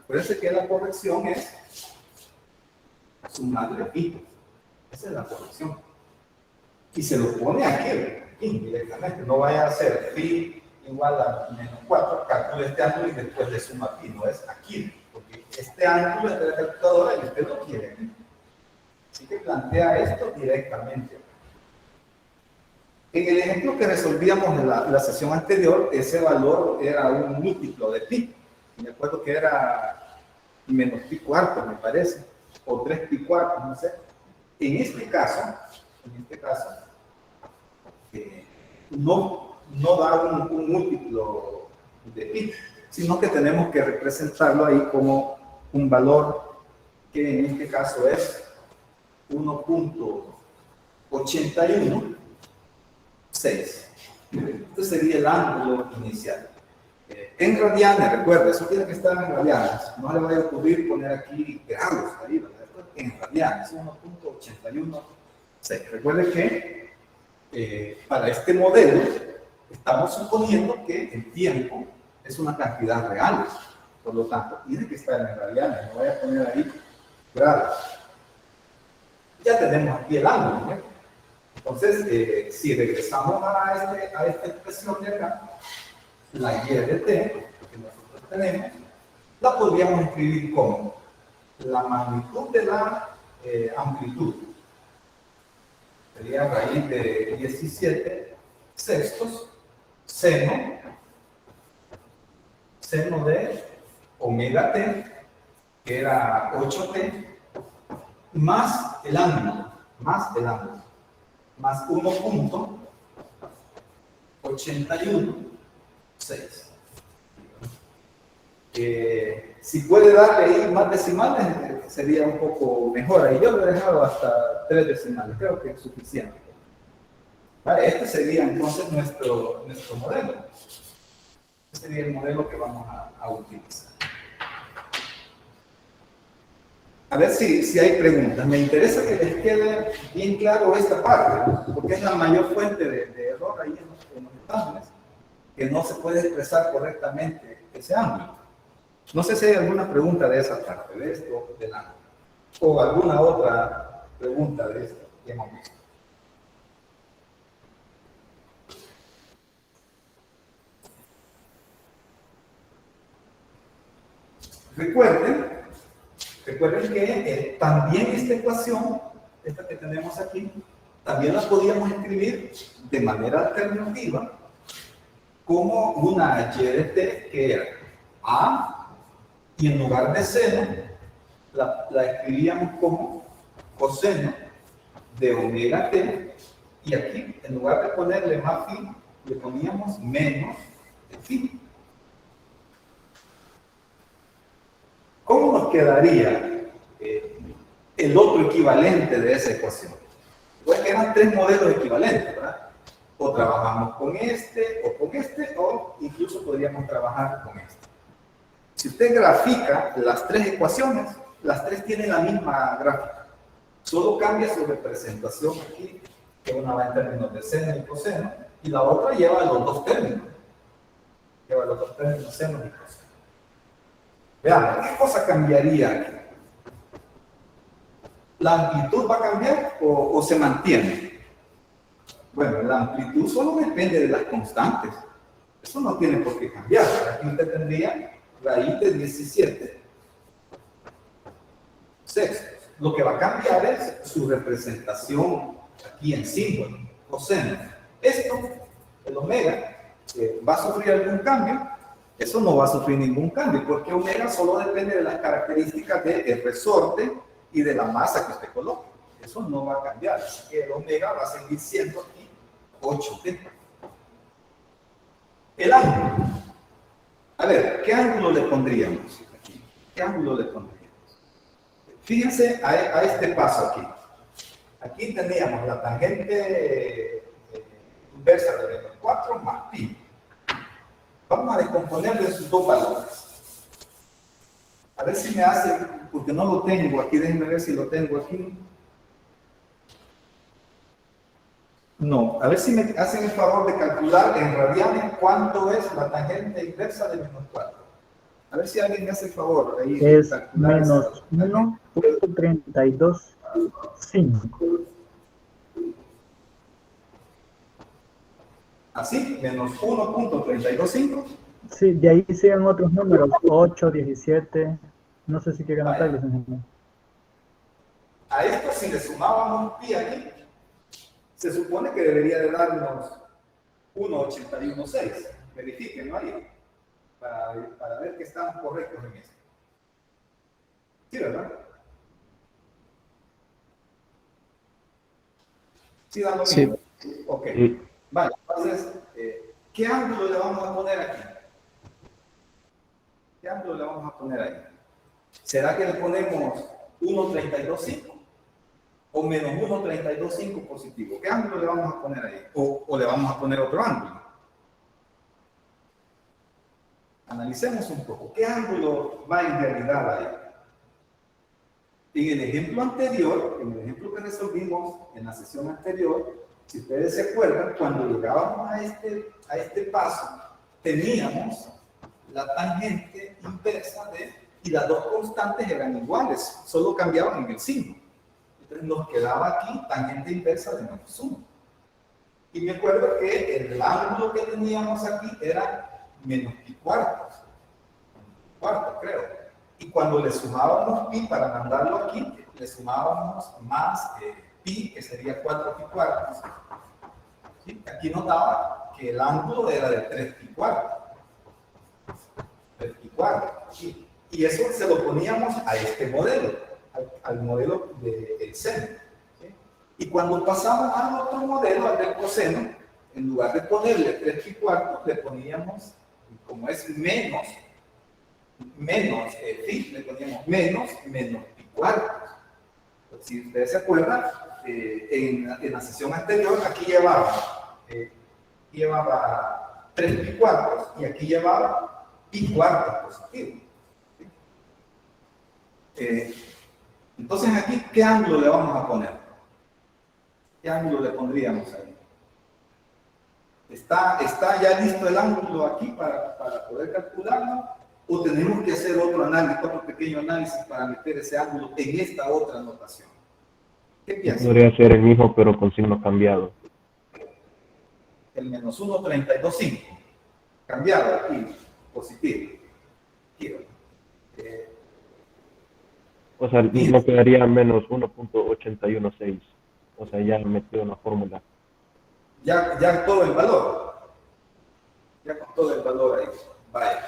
Acuérdense que la corrección es sumarle aquí. Esa es la corrección. Y se lo pone aquí directamente. No vaya a ser phi igual a menos 4, calcule este ángulo y después le suma aquí. No es aquí, porque este ángulo es de la calculadora y usted lo quiere aquí. Así que plantea esto directamente. En el ejemplo que resolvíamos en la sesión anterior, ese valor era un múltiplo de pi. Me acuerdo que era menos pi cuarto, me parece, o 3 pi cuarto, no sé. En este caso, no da un múltiplo de pi, sino que tenemos que representarlo ahí como un valor que en este caso es 1.816. Este sería el ángulo inicial. En radianes, recuerde, eso tiene que estar en radianes. No le vaya a ocurrir poner aquí grados ahí, ¿verdad? En radianes, 1.816. Recuerde que para este modelo estamos suponiendo que el tiempo es una cantidad real. Por lo tanto, tiene que estar en radianes. No vaya a poner ahí grados. Ya tenemos aquí el ángulo, ¿no? Entonces, si regresamos a esta expresión de acá, la y de t que nosotros tenemos, la podríamos escribir como la magnitud de la amplitud. Sería raíz de 17 sextos seno de omega t, que era 8t, más el ángulo, más 1.816. Si puede darle ahí más decimales, sería un poco mejor. Ahí yo lo he dejado hasta 3 decimales, creo que es suficiente. Vale, este sería entonces nuestro modelo. Este sería el modelo que vamos a utilizar. A ver si hay preguntas. Me interesa que les quede bien claro esta parte, ¿no? Porque es la mayor fuente de error ahí en los exámenes, que no se puede expresar correctamente ese ángulo. No sé si hay alguna pregunta de esa parte, de esto, del ángulo, o alguna otra pregunta de esto que hemos visto. Recuerden que también esta ecuación, esta que tenemos aquí, también la podíamos escribir de manera alternativa como una y de t que era a, y en lugar de seno, la escribíamos como coseno de omega t, y aquí, en lugar de ponerle más phi, le poníamos menos de phi. ¿Cómo nos quedaría el otro equivalente de esa ecuación? Pues eran 3 modelos equivalentes, ¿verdad? O trabajamos con este, o incluso podríamos trabajar con este. Si usted grafica las 3 ecuaciones, las 3 tienen la misma gráfica. Solo cambia su representación aquí, que una va en términos de seno y coseno, y la otra lleva los dos términos. Lleva los dos términos, seno y coseno. Vean, ¿qué cosa cambiaría aquí? ¿La amplitud va a cambiar o se mantiene? Bueno, la amplitud solo depende de las constantes. Eso no tiene por qué cambiar. Aquí usted tendría raíz de 17 sextos. Lo que va a cambiar es su representación aquí en símbolo, coseno. Esto, el omega, ¿va a sufrir algún cambio? Eso no va a sufrir ningún cambio, porque omega solo depende de las características del resorte y de la masa que usted coloque. Eso no va a cambiar. Así que el omega va a seguir siendo aquí 8t. El ángulo. A ver, ¿qué ángulo le pondríamos aquí? ¿Qué ángulo le pondríamos? Fíjense a este paso aquí. Aquí teníamos la tangente inversa de menos 4 más pi. Vamos a descomponerle sus dos valores. A ver si me hace, porque no lo tengo aquí, déjenme ver si lo tengo aquí. No, a ver si me hacen el favor de calcular en radianes cuánto es la tangente inversa de menos 4. A ver si alguien me hace el favor. Ahí es menos 1.325. ¿Así? Menos 1.325. Sí, de ahí siguen otros números, 8, 17, no sé si quieren anotarlos. A esto si le sumábamos pi aquí, se supone que debería de darnos 1.816. Verifíquenlo ahí, para ver que estamos correctos en esto. ¿Sí, verdad? ¿Sí da lo mismo? Sí. Ok. Sí. Vale, entonces, ¿qué ángulo le vamos a poner aquí? ¿Qué ángulo le vamos a poner ahí? ¿Será que le ponemos 1.325 o menos 1.325 positivo? ¿Qué ángulo le vamos a poner ahí? ¿O le vamos a poner otro ángulo? Analicemos un poco. ¿Qué ángulo va en realidad ahí? En el ejemplo anterior, en el ejemplo que resolvimos en la sesión anterior, si ustedes se acuerdan, cuando llegábamos a este paso, teníamos la tangente inversa y las dos constantes eran iguales, solo cambiaban en el signo. Entonces nos quedaba aquí tangente inversa de menos 1. Y me acuerdo que el ángulo que teníamos aquí era menos pi cuartos. Cuarto, creo. Y cuando le sumábamos pi para mandarlo aquí, le sumábamos más pi, que sería 4 pi cuartos. ¿Sí? Aquí notaba que el ángulo era de 3 pi cuartos. 3 pi cuartos. ¿Sí? Y eso se lo poníamos a este modelo, al modelo del seno. ¿Sí? Y cuando pasamos al otro modelo, al del coseno, en lugar de ponerle 3 pi cuartos, le poníamos, como es menos pi, le poníamos menos pi cuartos. Si ustedes se acuerdan, en la sesión anterior, aquí llevaba 3 pi cuartos y aquí llevaba pi cuartos positivo. Entonces aquí, ¿qué ángulo le vamos a poner? ¿Qué ángulo le pondríamos ahí? ¿Está ya listo el ángulo aquí para poder calcularlo? ¿O tenemos que hacer otro análisis, otro pequeño análisis para meter ese ángulo en esta otra notación? ¿Qué piensas? Podría ser el mismo, pero con signo cambiado. El menos 1.325. Cambiado aquí, positivo. O sea, no quedaría menos 1.816. O sea, ya metió una fórmula. Ya todo el valor. Ya con todo el valor ahí. Vaya.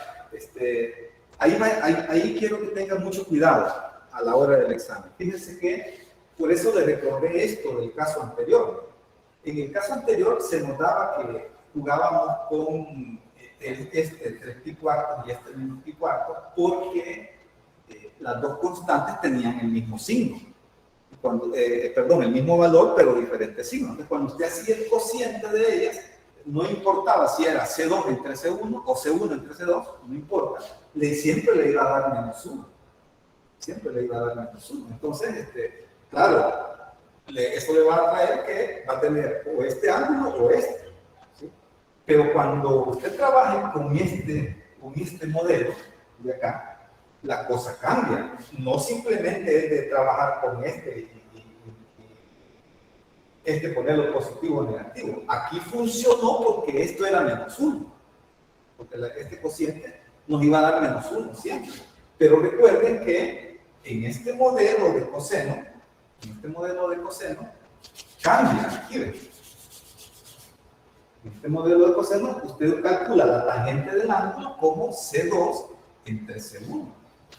Ahí quiero que tengan mucho cuidado a la hora del examen. Fíjense que por eso les recordé esto del caso anterior. En el caso anterior se notaba que jugábamos con el 3 pi cuartos y este menos pi cuartos porque las dos constantes tenían el mismo signo. El mismo valor, pero diferentes signos. Entonces, cuando usted hacía el cociente de ellas, no importaba si era C2 entre C1 o C1 entre C2, no importa. Siempre le iba a dar menos 1. Siempre le iba a dar menos 1. Entonces, claro, eso le va a traer que va a tener o este ángulo o este. ¿Sí? Pero cuando usted trabaje con este modelo de acá, la cosa cambia. No simplemente es de trabajar con este ponerlo positivo o negativo. Aquí funcionó porque esto era menos 1. Porque este cociente nos iba a dar menos 1 siempre. Pero recuerden que en este modelo de coseno, cambia. Aquí ven. En este modelo de coseno, usted calcula la tangente del ángulo como C2 entre C1.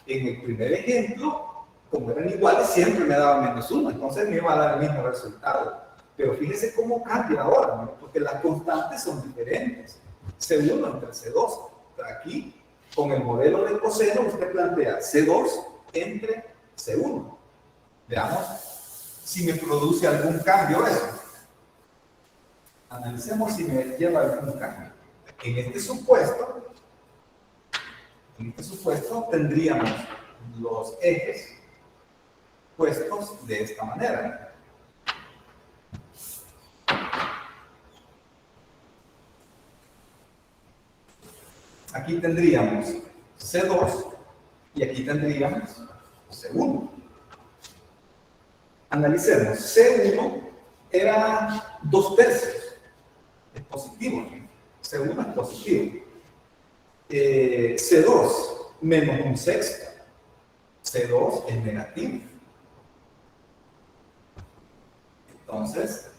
En el primer ejemplo, como eran iguales, siempre me daba menos 1. Entonces me iba a dar el mismo resultado. Pero fíjense cómo cambia ahora, ¿no? Porque las constantes son diferentes. C1 entre C2. Aquí, con el modelo de coseno, usted plantea C2 entre C1. Veamos si me produce algún cambio eso. Analicemos si me lleva algún cambio. En este supuesto tendríamos los ejes puestos de esta manera. Aquí tendríamos C2 y aquí tendríamos C1. Analicemos. C1 era 2/3. Es positivo. C1 es positivo. C2 menos 1/6. C2 es negativo. Entonces,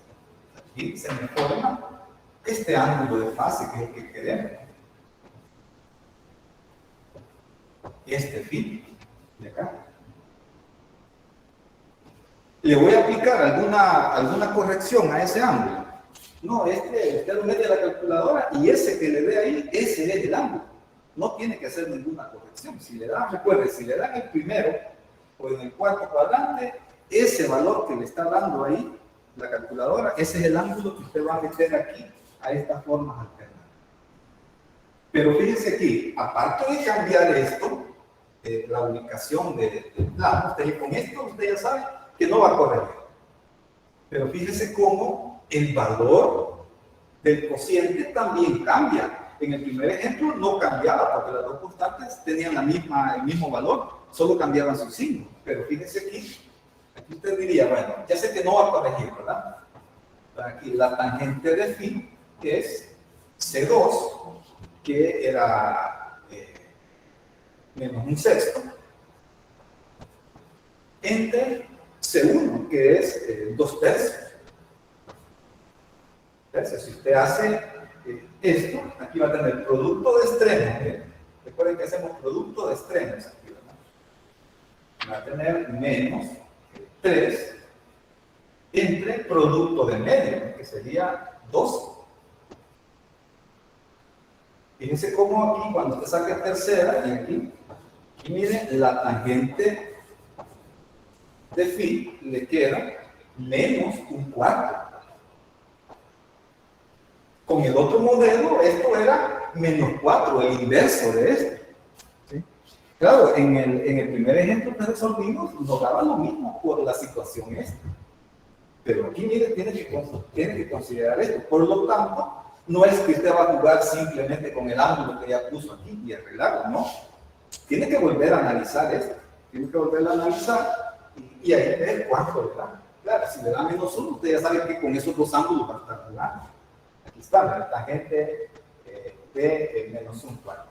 aquí se me forma este ángulo de fase que es el que queremos. Este phi de acá. ¿Le voy a aplicar alguna corrección a ese ángulo? No, usted lo mete a la calculadora y ese que le dé ahí, ese es el ángulo. No tiene que hacer ninguna corrección. Si le dan, recuerde, si le dan el primero o en el cuarto cuadrante, ese valor que le está dando ahí la calculadora, ese es el ángulo que usted va a meter aquí a estas formas alternas. Pero fíjense aquí, aparte de cambiar esto, la ubicación del plano, con esto usted ya sabe que no va a corregir. Pero fíjese cómo el valor del cociente también cambia. En el primer ejemplo no cambiaba porque las dos constantes tenían el mismo valor, solo cambiaban su signo. Pero fíjese aquí usted diría, bueno, ya sé que no va a corregir, ¿verdad? Aquí la tangente de phi es C2, que era menos 1/6, entre C1, que es 2/3. Si usted hace esto, aquí va a tener producto de extremos. Recuerden que hacemos producto de extremos aquí, ¿verdad? Va a tener menos 3 entre producto de medio, que sería 2. Fíjense cómo aquí, cuando usted saca tercera, y aquí miren, la tangente de phi le queda menos 1/4. Con el otro modelo, esto era menos 4, el inverso de este. ¿Sí? Claro, en el primer ejemplo que resolvimos, nos daba lo mismo por la situación esta. Pero aquí, mire, tiene que considerar esto. Por lo tanto, no es que usted va a jugar simplemente con el ángulo que ya puso aquí y arreglarlo, no. Tiene que volver a analizar esto. Tiene que volver a analizar y ahí ver cuánto le da. Claro, si le da menos 1, usted ya sabe que con esos dos ángulos va a estar jugando. Aquí está, la tangente de menos 1/4.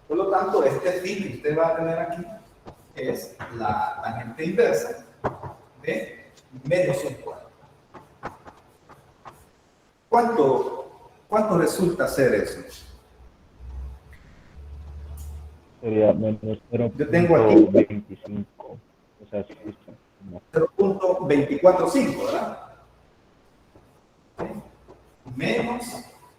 Por lo tanto, este phi que usted va a tener aquí es la tangente inversa de menos 1/4. ¿Cuánto resulta ser eso? Sería menos Yo tengo aquí 0.25. O sea, 0.245, ¿verdad? Menos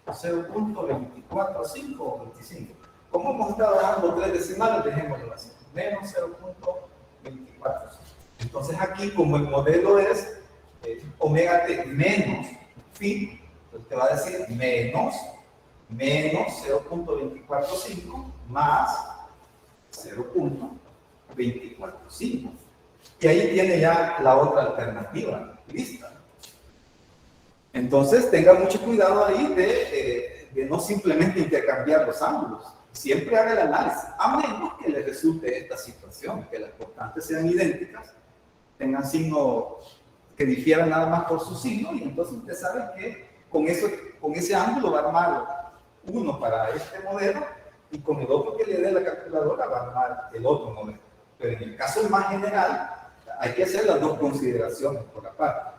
0.245 o 25. Como hemos estado dando 3 decimales, dejémoslo así. Menos 0.245. Entonces aquí, como el modelo es omega t menos phi, entonces te va a decir menos 0.245 más 0.245. Y ahí tiene ya la otra alternativa lista. Entonces, tenga mucho cuidado ahí de no simplemente intercambiar los ángulos. Siempre haga el análisis, a menos que le resulte esta situación, que las constantes sean idénticas, tengan signo que difiera nada más por su signo, y entonces usted sabe que con ese ángulo va a armar uno para este modelo, y con el otro que le dé la calculadora va a armar el otro modelo. Pero en el caso más general, hay que hacer las dos consideraciones por la parte.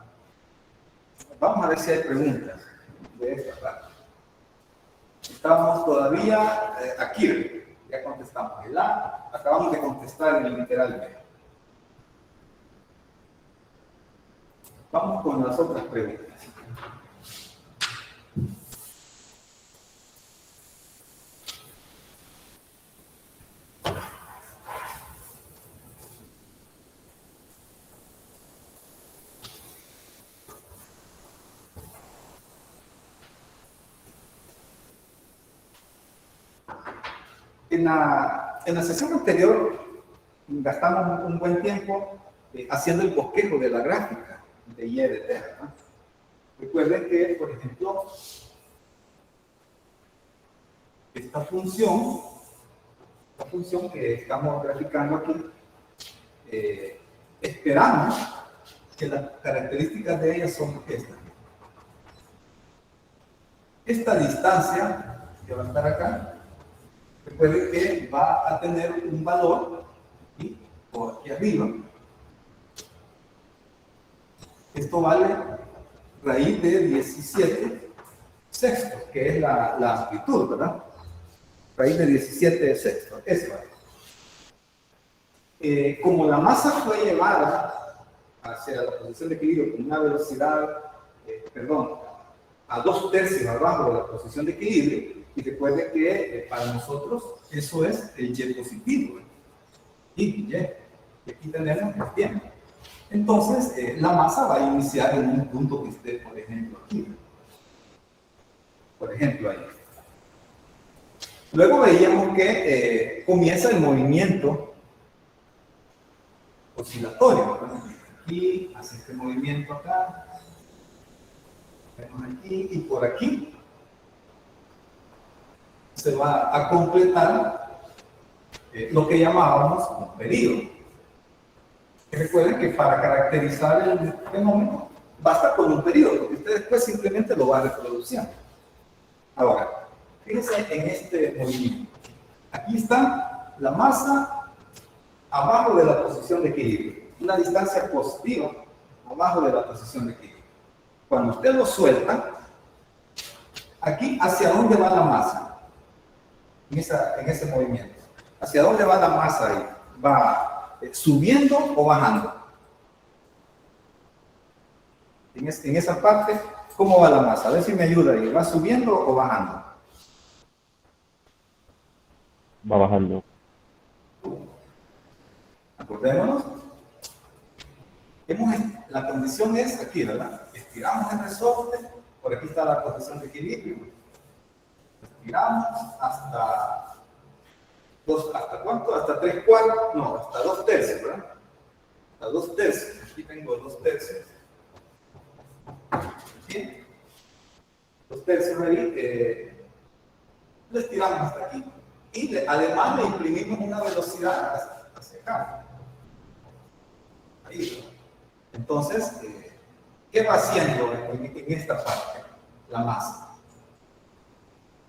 Vamos a ver si hay preguntas de esta parte. Estamos todavía aquí, ya contestamos el A, acabamos de contestar en el literal B. Vamos con las otras preguntas. En la sesión anterior gastamos un buen tiempo haciendo el bosquejo de la gráfica de Y de T, ¿no? Recuerden que, por ejemplo, esta función que estamos graficando aquí, esperamos que las características de ella son estas. Esta distancia que va a estar acá, recuerden que va a tener un valor, ¿sí?, por aquí arriba. Esto vale raíz de 17 sextos, que es la amplitud, ¿verdad? Raíz de 17 sextos, eso es. Como la masa fue llevada hacia la posición de equilibrio con una velocidad, a 2/3 abajo de la posición de equilibrio, y recuerden que para nosotros eso es el Y positivo, y aquí tenemos el tiempo. Entonces, la masa va a iniciar en un punto que esté, por ejemplo, aquí. Por ejemplo, ahí. Luego veíamos que comienza el movimiento oscilatorio, ¿verdad? Aquí, hace este movimiento acá, vemos aquí y por aquí. Se va a completar lo que llamábamos un periodo. Recuerden que para caracterizar el fenómeno basta con un periodo, porque usted después simplemente lo va reproduciendo. Ahora, fíjense en este movimiento. Aquí está la masa abajo de la posición de equilibrio, una distancia positiva abajo de la posición de equilibrio. Cuando usted lo suelta, aquí, ¿hacia dónde va la masa? En ese movimiento. ¿Hacia dónde va la masa ahí? ¿Va subiendo o bajando? En esa parte, ¿cómo va la masa? A ver si me ayuda ahí. ¿Va subiendo o bajando? Va bajando. Acordémonos. La condición es aquí, ¿verdad? Estiramos el resorte, por aquí está la posición de equilibrio. Estiramos hasta ¿cuánto? Hasta 3/4, no, hasta 2/3, ¿verdad? Hasta 2/3. Aquí tengo 2/3. Bien. 2/3 ahí, lo estiramos hasta aquí. Y además le imprimimos una velocidad hacia acá. Ahí, ¿verdad? Entonces, ¿qué va haciendo en esta parte la masa?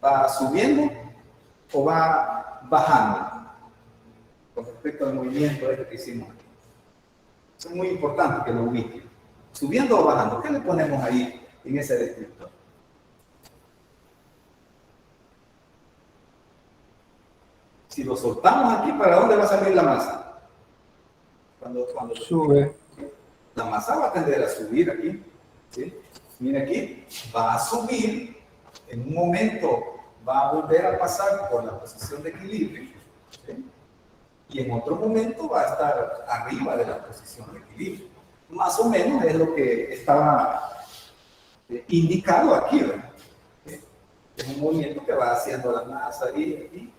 ¿Va subiendo o va bajando con respecto al movimiento que hicimos aquí? Eso es muy importante que lo ubiquen. ¿Subiendo o bajando? ¿Qué le ponemos ahí en ese descriptor? Si lo soltamos aquí, ¿para dónde va a salir la masa? Cuando Sube. la masa va a tender a subir aquí, ¿sí? Mira aquí, va a subir, en un momento va a volver a pasar por la posición de equilibrio, ¿sí? Y en otro momento va a estar arriba de la posición de equilibrio. Más o menos es lo que estaba indicado aquí, ¿verdad? ¿Sí? Es un movimiento que va haciendo la masa ahí.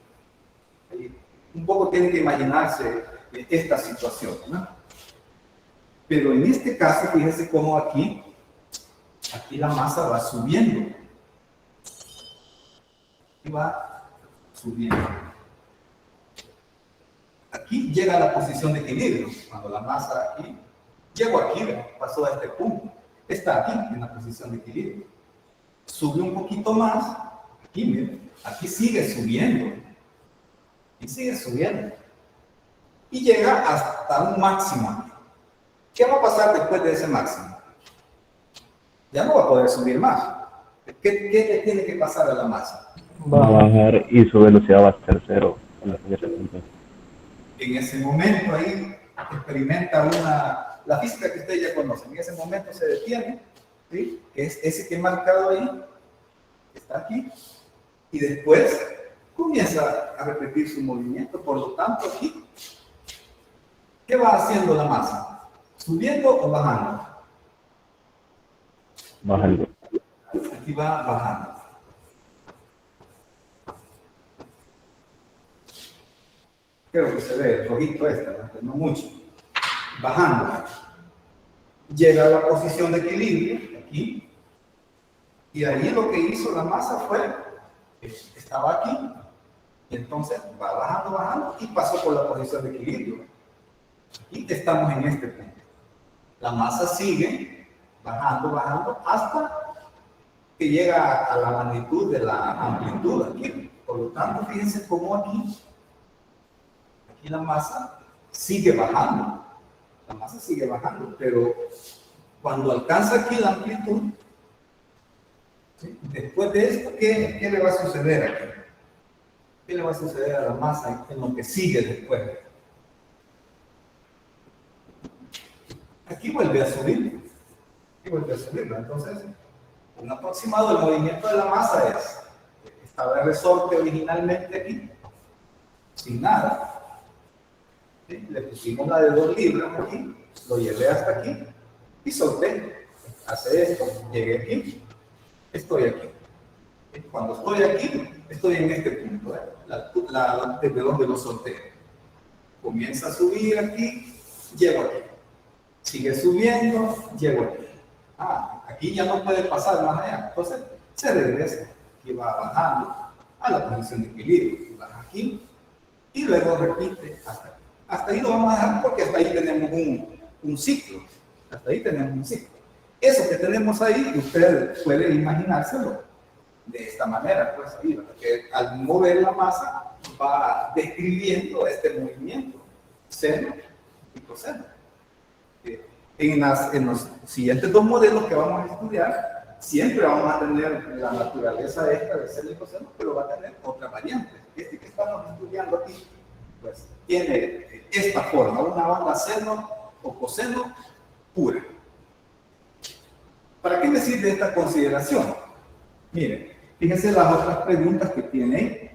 Un poco tienen que imaginarse esta situación, ¿no? Pero en este caso, fíjense cómo aquí la masa va subiendo. Y va subiendo. Aquí llega a la posición de equilibrio. Cuando la masa aquí Llego aquí, pasó a este punto. Está aquí, en la posición de equilibrio. Sube un poquito más. Aquí, miren, aquí sigue subiendo. Y sigue subiendo. Y llega hasta un máximo. ¿Qué va a pasar después de ese máximo? Ya no va a poder subir más. ¿Qué le tiene que pasar a la masa? Va a bajar y su velocidad va a ser cero. En ese momento ahí experimenta la física que ustedes ya conocen. En ese momento se detiene, ¿sí? Que es ese que he marcado ahí, que está aquí, y después comienza a repetir su movimiento. Por lo tanto, aquí, ¿qué va haciendo la masa? ¿Subiendo o bajando? Bajando. Aquí va bajando. Creo que se ve rojito no mucho. Bajando. Llega a la posición de equilibrio, aquí. Y ahí lo que hizo la masa fue, estaba aquí. Y entonces va bajando, bajando y pasó por la posición de equilibrio. Y estamos en este punto. La masa sigue bajando, bajando hasta que llega a la magnitud de la amplitud aquí. Por lo tanto, fíjense cómo aquí la masa sigue bajando. La masa sigue bajando, pero cuando alcanza aquí la amplitud, ¿sí? Después de esto, ¿qué le va a suceder aquí? ¿Qué le va a suceder a la masa en lo que sigue después? Aquí vuelve a subir. Aquí vuelve a subir, ¿no? Entonces, un aproximado del movimiento de la masa es, estaba el resorte originalmente aquí, sin nada. ¿Sí? Le pusimos la de 2 libras aquí, lo llevé hasta aquí y solté. Hace esto, llegué aquí, estoy aquí. Cuando estoy aquí, estoy en este punto, desde donde lo solté. Comienza a subir aquí, llego aquí. Sigue subiendo, llego aquí. Aquí ya no puede pasar más allá. Entonces, se regresa y va bajando a la posición de equilibrio. Baja aquí y luego repite hasta aquí. Hasta ahí lo vamos a dejar porque hasta ahí tenemos un ciclo. Hasta ahí tenemos un ciclo. Eso que tenemos ahí, usted puede imaginárselo de esta manera, pues ahí, porque al mover la masa va describiendo este movimiento, seno y coseno. En los siguientes 2 modelos que vamos a estudiar, siempre vamos a tener la naturaleza esta de seno y coseno, pero va a tener otra variante. Este que estamos estudiando aquí, pues tiene esta forma, una banda seno o coseno pura. ¿Para qué me sirve esta consideración? Miren, fíjense las otras preguntas que tiene ahí.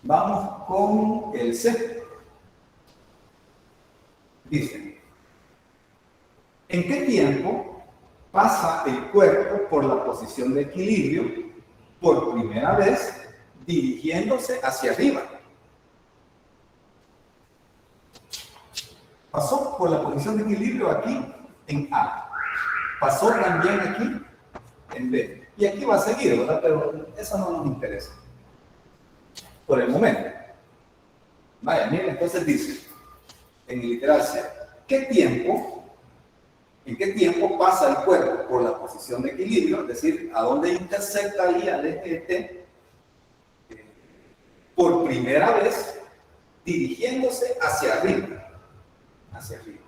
Vamos con el C. Dice, ¿en qué tiempo pasa el cuerpo por la posición de equilibrio por primera vez dirigiéndose hacia arriba? Pasó por la posición de equilibrio aquí en A. Pasó también aquí en B. Y aquí va a seguir, ¿verdad? Pero eso no nos interesa. Por el momento. Vaya, miren, entonces dice, en el literal C, ¿en qué tiempo pasa el cuerpo por la posición de equilibrio? Es decir, ¿a dónde intersectaría el eje T por primera vez dirigiéndose hacia arriba? Hacia arriba.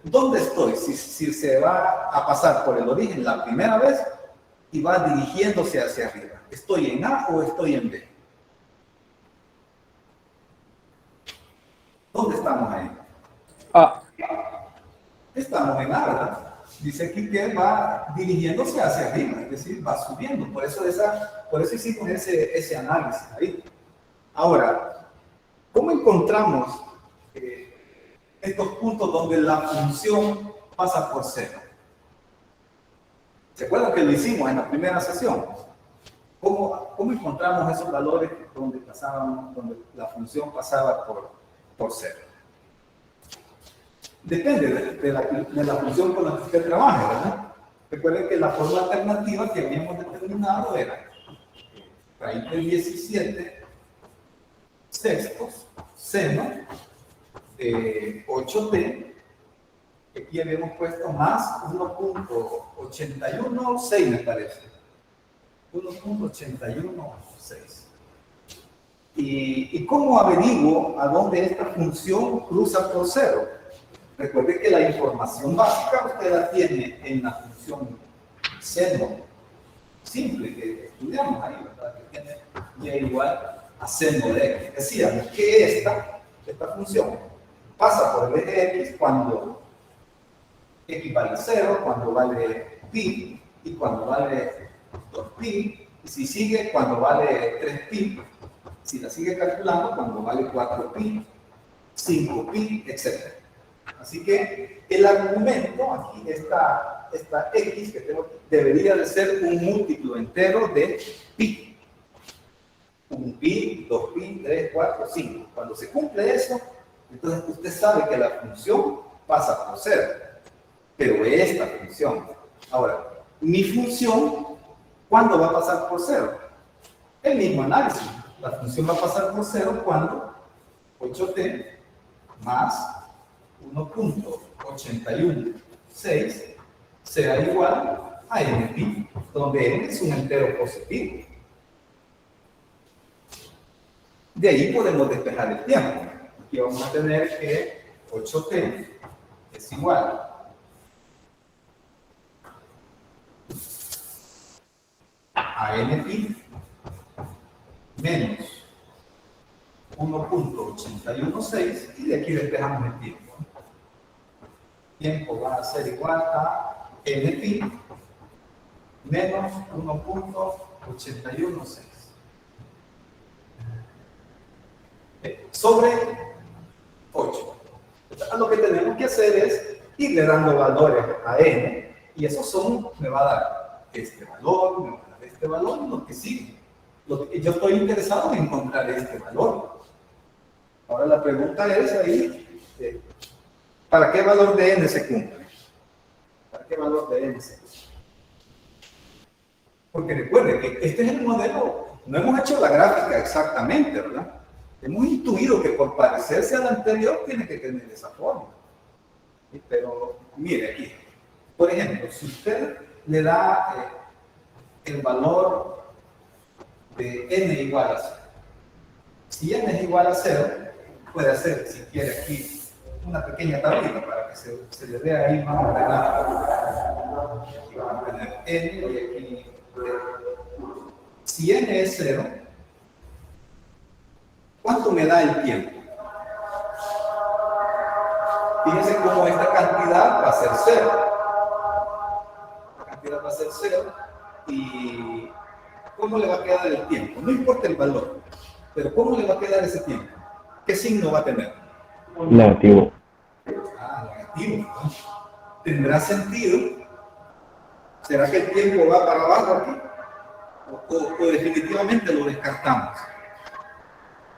¿Dónde estoy? Si se va a pasar por el origen la primera vez y va dirigiéndose hacia arriba. ¿Estoy en A o estoy en B? ¿Dónde estamos ahí? Estamos en A, ¿verdad? Dice aquí que va dirigiéndose hacia arriba, es decir, va subiendo. Por eso hicimos ese análisis ahí. Ahora, ¿cómo encontramos estos puntos donde la función pasa por cero? ¿Se acuerdan que lo hicimos en la primera sesión? ¿Cómo encontramos esos valores donde la función pasaba por cero? Depende de la función con la que usted trabaje, ¿verdad? Recuerden que la forma alternativa que habíamos determinado era raíz de 17 sextos seno 8t, aquí habíamos puesto más 1.816 me parece. 1.816. ¿Y cómo averiguo a dónde esta función cruza por cero? Recuerde que la información básica usted la tiene en la función seno simple que estudiamos ahí, ¿verdad? Que tiene y igual a seno de x. Decíamos que esta función pasa por el eje x cuando x vale 0, cuando vale pi y cuando vale 2pi, y si sigue cuando vale 3pi, si la sigue calculando cuando vale 4pi, 5pi, etc. Así que el argumento aquí, esta x que tengo aquí, debería de ser un múltiplo entero de pi. 1pi, 2pi, 3, 4, 5. Cuando se cumple eso, entonces usted sabe que la función pasa por 0. Pero esta función. Ahora, mi función, ¿cuándo va a pasar por 0? El mismo análisis. La función va a pasar por 0 cuando 8t más 1.816 sea igual a n-pi, donde n es un entero positivo. De ahí podemos despejar el tiempo. Aquí vamos a tener que 8t es igual a n-pi menos 1.816 y de aquí despejamos el tiempo. Tiempo va a ser igual a n-pi menos 1.816 sobre 8. Entonces, lo que tenemos que hacer es irle dando valores a n, y esos me va a dar este valor, me va a dar este valor y lo que sigue. Yo estoy interesado en encontrar este valor. Ahora la pregunta es ahí, ¿para qué valor de n se cumple? ¿Para qué valor de n se cumple? Porque recuerden que este es el modelo, no hemos hecho la gráfica exactamente, ¿verdad? Hemos intuido que por parecerse al anterior tiene que tener esa forma. Pero mire aquí, por ejemplo, si usted le da el valor de n igual a 0, si n es igual a 0, puede hacer, si quiere aquí, una pequeña tablita para que se le vea ahí más ordenado. Aquí vamos a tener n y aquí si n es 0, ¿cuánto me da el tiempo? Fíjense cómo esta cantidad va a ser 0. La cantidad va a ser 0 y ¿cómo le va a quedar el tiempo? No importa el valor, pero ¿cómo le va a quedar ese tiempo? ¿Qué signo va a tener? Negativo. Negativo, ¿no? ¿Tendrá sentido? ¿Será que el tiempo va para abajo aquí? ¿O definitivamente lo descartamos?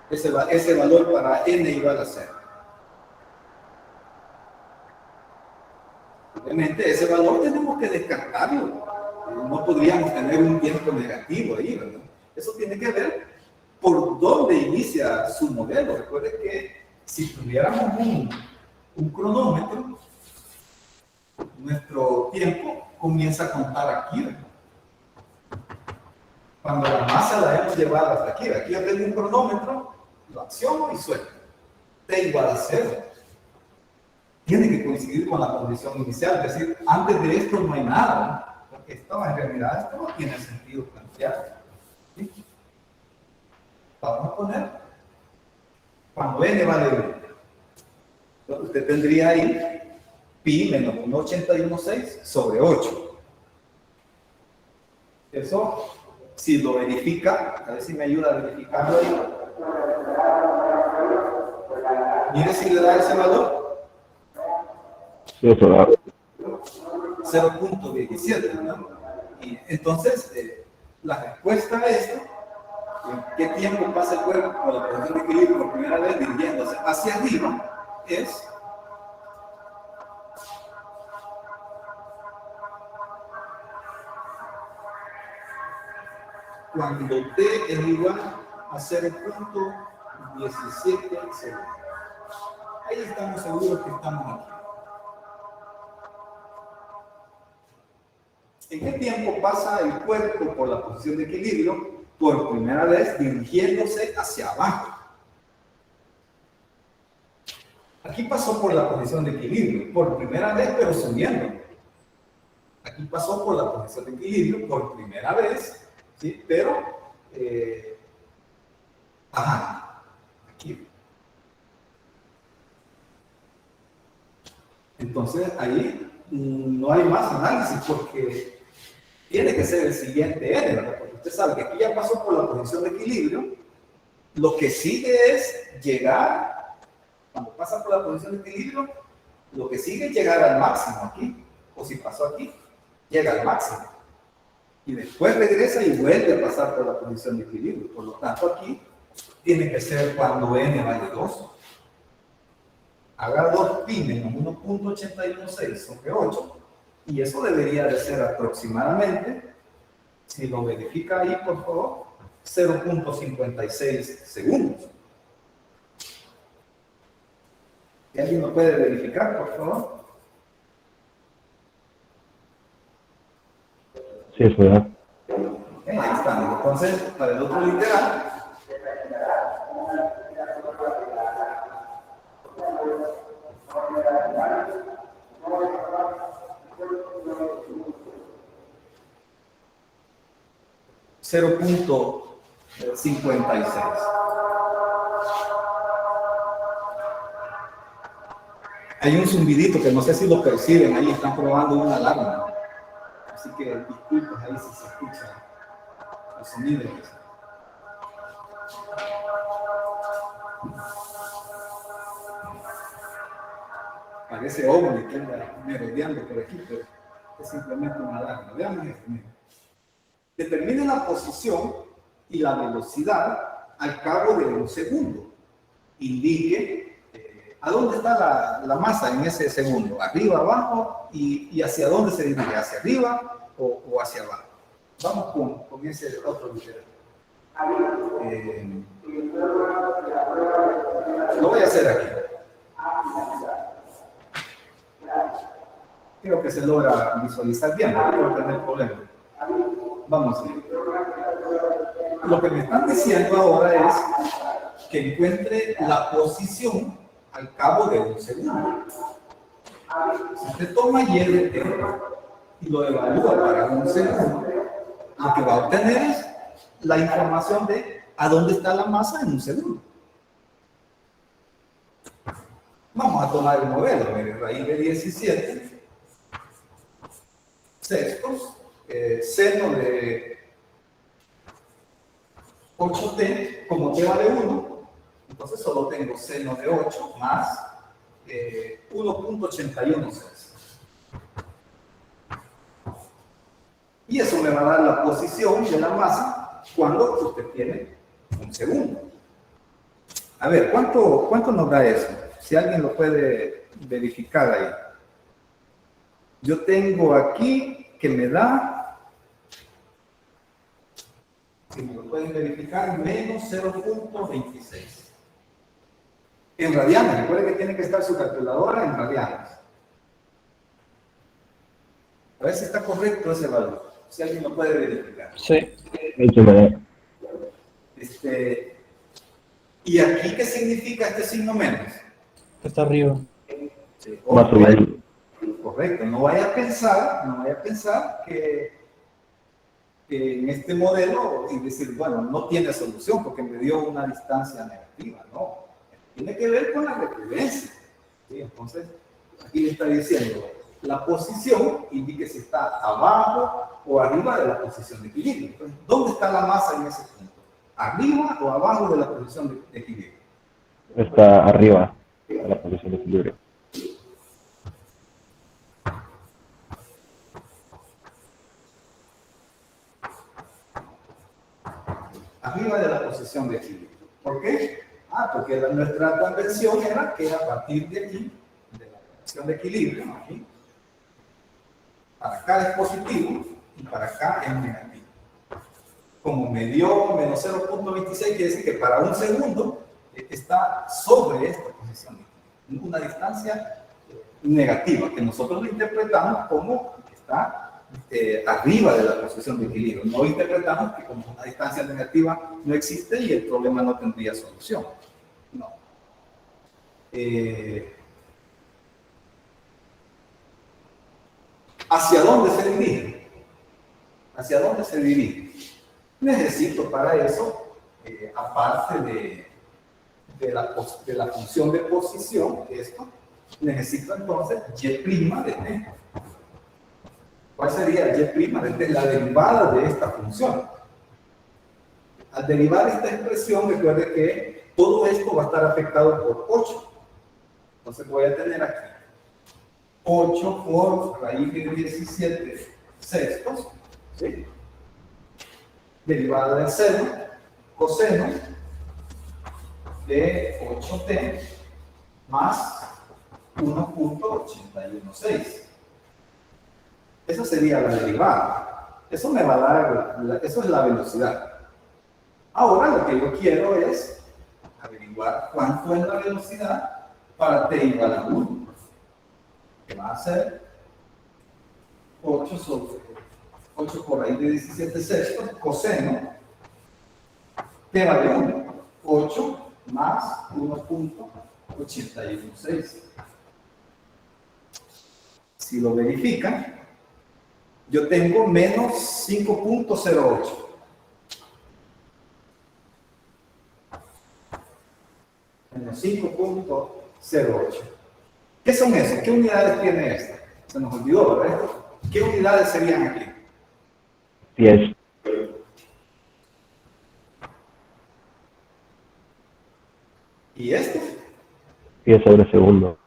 Ese valor para n igual a 0. Obviamente ese valor tenemos que descartarlo. No podríamos tener un tiempo negativo ahí, ¿verdad? Eso tiene que ver por dónde inicia su modelo. Recuerde que si tuviéramos un cronómetro, nuestro tiempo comienza a contar aquí, ¿verdad? Cuando la masa la hemos llevado hasta aquí. Aquí yo tengo un cronómetro, lo acciono y suelto. T igual a 0. Tiene que coincidir con la condición inicial, es decir, antes de esto no hay nada, porque esto en realidad esto no tiene sentido plantear. ¿Sí? Vamos a poner cuando n vale 1. Entonces usted tendría ahí pi menos 1.816 sobre 8. Eso, si lo verifica, a ver si me ayuda a verificarlo ahí. Mire si le da ese valor. Sí, eso da. 0.17, ¿no? Y entonces, la respuesta a esto, ¿qué tiempo pasa el cuerpo con la posición de equilibrio por primera vez dirigiéndose hacia arriba? Es cuando t es igual a 0.17 segundos. Ahí estamos seguros que estamos aquí. ¿En qué tiempo pasa el cuerpo por la posición de equilibrio por primera vez dirigiéndose hacia abajo? Aquí pasó por la posición de equilibrio por primera vez, pero subiendo. Aquí pasó por la posición de equilibrio por primera vez, ¿sí? Pero aquí. Entonces ahí no hay más análisis porque tiene que ser el siguiente N, ¿verdad? Porque usted sabe que aquí ya pasó por la posición de equilibrio. Lo que sigue es llegar, cuando pasa por la posición de equilibrio, lo que sigue es llegar al máximo aquí. O si pasó aquí, llega al máximo. Y después regresa y vuelve a pasar por la posición de equilibrio. Por lo tanto, aquí tiene que ser cuando N vale 2. Haga 2pi menos 1.816 sobre 8. Y eso debería de ser aproximadamente, si lo verifica ahí, por favor, 0.56 segundos. ¿Si alguien lo puede verificar, por favor? Sí, es verdad. Ahí está. Entonces, para el otro literal, .56. Hay un zumbidito que no sé si lo perciben, ahí están probando una alarma. Así que disculpen ahí si se escucha el sonido. Parece ovni que anda merodeando por aquí, pero es simplemente una alarma. Veamos esto. Determine la posición y la velocidad al cabo de un segundo. Indique a dónde está la masa en ese segundo, arriba, abajo, y hacia dónde se dirige, hacia arriba o hacia abajo. Vamos con ese otro video. Lo voy a hacer aquí. Creo que se logra visualizar bien, no quiero tener problemas. Vamos a ver. Lo que me están diciendo ahora es que encuentre la posición al cabo de un segundo. Si usted toma y y lo evalúa para un segundo, lo que va a obtener es la información de a dónde está la masa en un segundo. Vamos a tomar el modelo, raíz de 17 sextos, seno de 8t, como t vale 1, entonces solo tengo seno de 8 más 1.816. Y eso me va a dar la posición de la masa cuando usted tiene un segundo. A ver, ¿cuánto nos da eso? Si alguien lo puede verificar ahí. Yo tengo aquí que me da, si me lo pueden verificar, menos 0.26. En radianes, recuerden que tiene que estar su calculadora en radianes. A ver si está correcto ese valor. Si alguien lo puede verificar. Sí. ¿Y aquí qué significa este signo menos? Está arriba. Sí, Más o menos. Correcto, no vaya a pensar que en este modelo y decir, bueno, no tiene solución porque me dio una distancia negativa, no. Tiene que ver con la recurrencia. ¿Sí? Entonces, aquí le está diciendo, la posición indique si está abajo o arriba de la posición de equilibrio. Entonces, ¿dónde está la masa en ese punto? ¿Arriba o abajo de la posición de equilibrio? Está arriba de la posición de equilibrio. Arriba de la posición de equilibrio. ¿Por qué? Porque nuestra convención era que a partir de aquí, de la posición de equilibrio, aquí, para acá es positivo y para acá es negativo. Como me dio menos 0.26, quiere decir que para un segundo está sobre esta posición de equilibrio. una distancia negativa, que nosotros lo interpretamos como que está arriba de la posición de equilibrio. No interpretamos que como una distancia negativa no existe y el problema no tendría solución. No. ¿Hacia dónde se dirige? ¿Hacia dónde se dirige? Necesito para eso, aparte de la función de posición, esto, necesito entonces y' de t. ¿Cuál sería y' de t? La derivada de esta función. Al derivar esta expresión, recuerde que todo esto va a estar afectado por 8. Entonces voy a tener aquí 8 por raíz de 17 sextos, ¿sí? Derivada del seno, coseno de 8t más 1.816. Esa sería la derivada. Eso me va a dar, eso es la velocidad. Ahora lo que yo quiero es averiguar cuánto es la velocidad para t igual a 1. Que va a ser 8 por raíz de 17 sextos, coseno, t vale 1. 8 más 1.816. Si lo verifican, yo tengo menos 5.08. Menos 5.08. ¿Qué son esos? ¿Qué unidades tiene esta? Se nos olvidó, ¿verdad? ¿Qué unidades serían aquí? 10. ¿Y esto? 10 sobre segundo.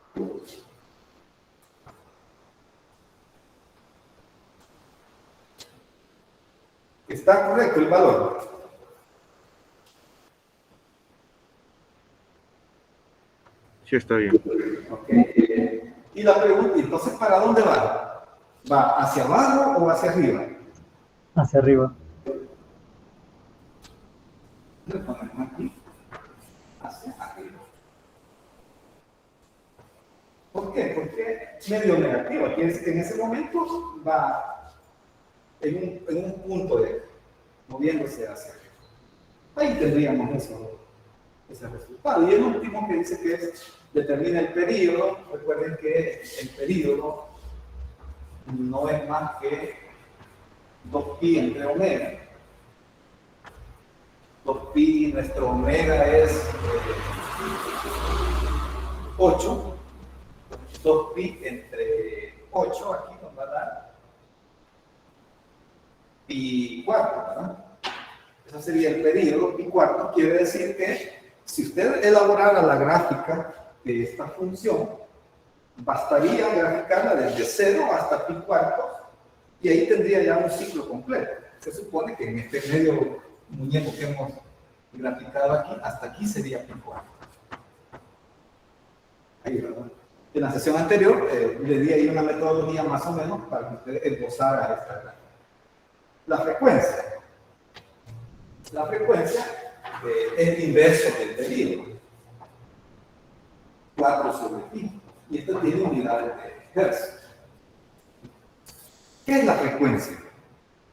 ¿Está correcto el valor? Sí, está bien. Okay. Y la pregunta, entonces, ¿para dónde va? ¿Va hacia abajo o hacia arriba? Hacia arriba. Le ponemos aquí, hacia arriba. ¿Por qué? Porque medio negativo. Aquí en ese momento va en un punto de moviéndose hacia arriba. Ahí tendríamos ese resultado. Y el último que dice que es determina el período. Recuerden que el período no es más que 2pi entre omega. 2pi, nuestro omega es 8. 2pi entre 8, aquí nos va a dar pi cuarto, ¿verdad? Ese sería el período. Pi cuarto quiere decir que si usted elaborara la gráfica de esta función, bastaría graficarla desde 0 hasta pi cuarto y ahí tendría ya un ciclo completo. Se supone que en este medio muñeco que hemos graficado aquí, hasta aquí sería pi cuarto. Ahí, ¿verdad? En la sesión anterior le di ahí una metodología más o menos para que usted esbozara esta gráfica. La frecuencia. La frecuencia es el inverso del período. 4 sobre pi. Y esto tiene unidades de hertz. ¿Qué es la frecuencia?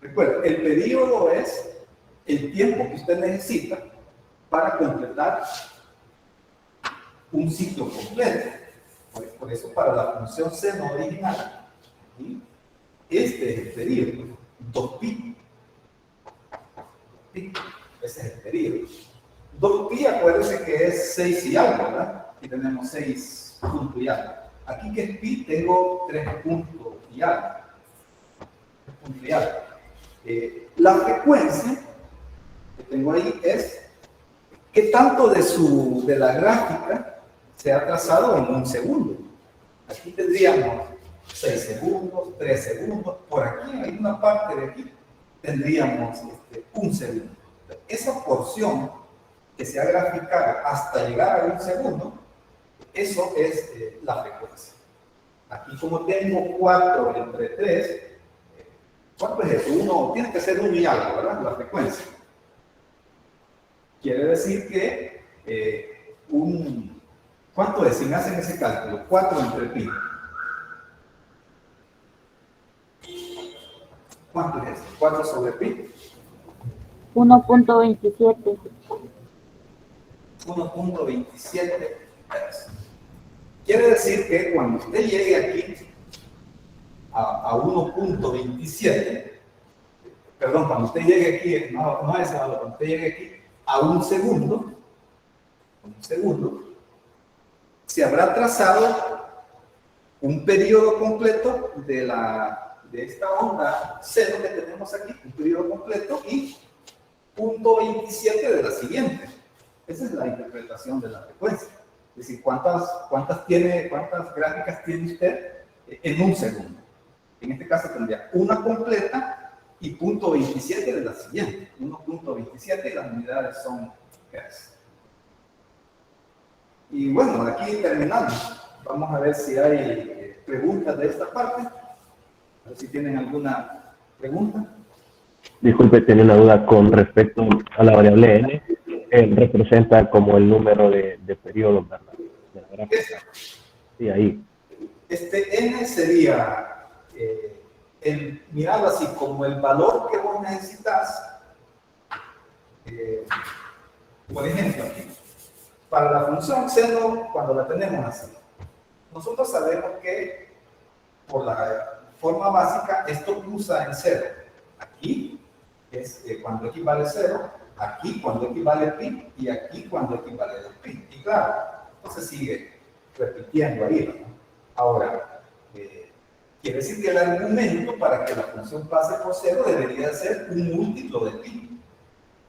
Recuerden, el período es el tiempo que usted necesita para completar un ciclo completo. Por eso, para la función seno original, este es el período, 2pi. Ese es el período. 2pi, acuérdense que es 6 y algo, ¿verdad? Aquí tenemos 6 puntos y algo. Aquí que es pi, tengo 3 puntos y algo. 3 puntos y algo. La frecuencia que tengo ahí es qué tanto de la gráfica se ha trazado en un segundo. Aquí tendríamos 6 segundos, 3 segundos. Por aquí, en una parte de aquí, tendríamos un segundo. Esa porción que se ha graficado hasta llegar a un segundo, eso es la frecuencia. Aquí como tengo 4 entre 3, ¿cuánto es eso? 1, tiene que ser 1 y algo, ¿verdad? La frecuencia. Quiere decir que un ¿Cuánto es? Si me hacen ese cálculo, 4 entre pi. ¿Cuánto es eso? 4 sobre pi. 1.27. 1.27 Hz. Quiere decir que cuando usted llegue aquí a 1.27, perdón, cuando usted llegue aquí, no es ese valor, cuando usted llegue aquí a un segundo, se habrá trazado un periodo completo de esta onda cero que tenemos aquí, un periodo completo, y 0.27 de la siguiente. Esa es la interpretación de la frecuencia. Es decir, ¿cuántas gráficas tiene usted en un segundo? En este caso tendría una completa y 0.27 de la siguiente. 1.27 y las unidades son Hz. Y bueno, aquí terminamos. Vamos a ver si hay preguntas de esta parte. A ver si tienen alguna pregunta. Disculpe, tenía una duda con respecto a la variable n. Representa como el número de periodos, ¿verdad? De la gráfica. Sí, ahí. N sería, mirarlo así, como el valor que vos necesitas. Por ejemplo, aquí, para la función seno, cuando la tenemos así, nosotros sabemos que por la forma básica esto cruza en cero. Aquí es cuando x vale 0, aquí cuando x vale pi y aquí cuando x vale 2pi. Y claro, entonces sigue repitiendo ahí, ¿no? Ahora, quiere decir que el argumento para que la función pase por 0 debería ser un múltiplo de pi.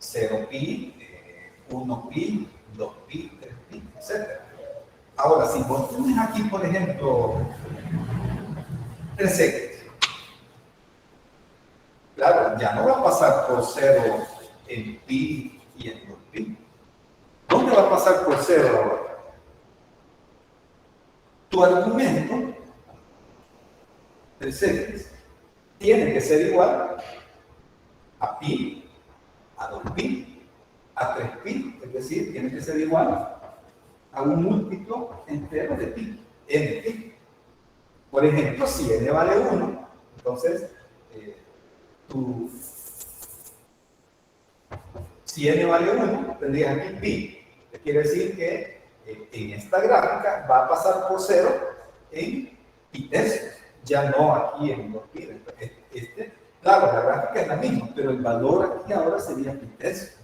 0pi, 1pi, 2pi, 3pi, etc. Ahora, si vos tenés aquí, por ejemplo, 3x, claro, ya no va a pasar por 0 en pi y en 2pi. ¿Dónde va a pasar por 0 ahora? Tu argumento, 3x, tiene que ser igual a pi, a 2pi, a 3pi, es decir, tiene que ser igual a un múltiplo entero de pi, n pi. Por ejemplo, si n vale 1, entonces si n vale 1, tendrías aquí pi, que quiere decir que en esta gráfica va a pasar por 0 en pi tercios, ya no aquí en 2pi. Claro, la gráfica es la misma, pero el valor aquí ahora sería pi tercios.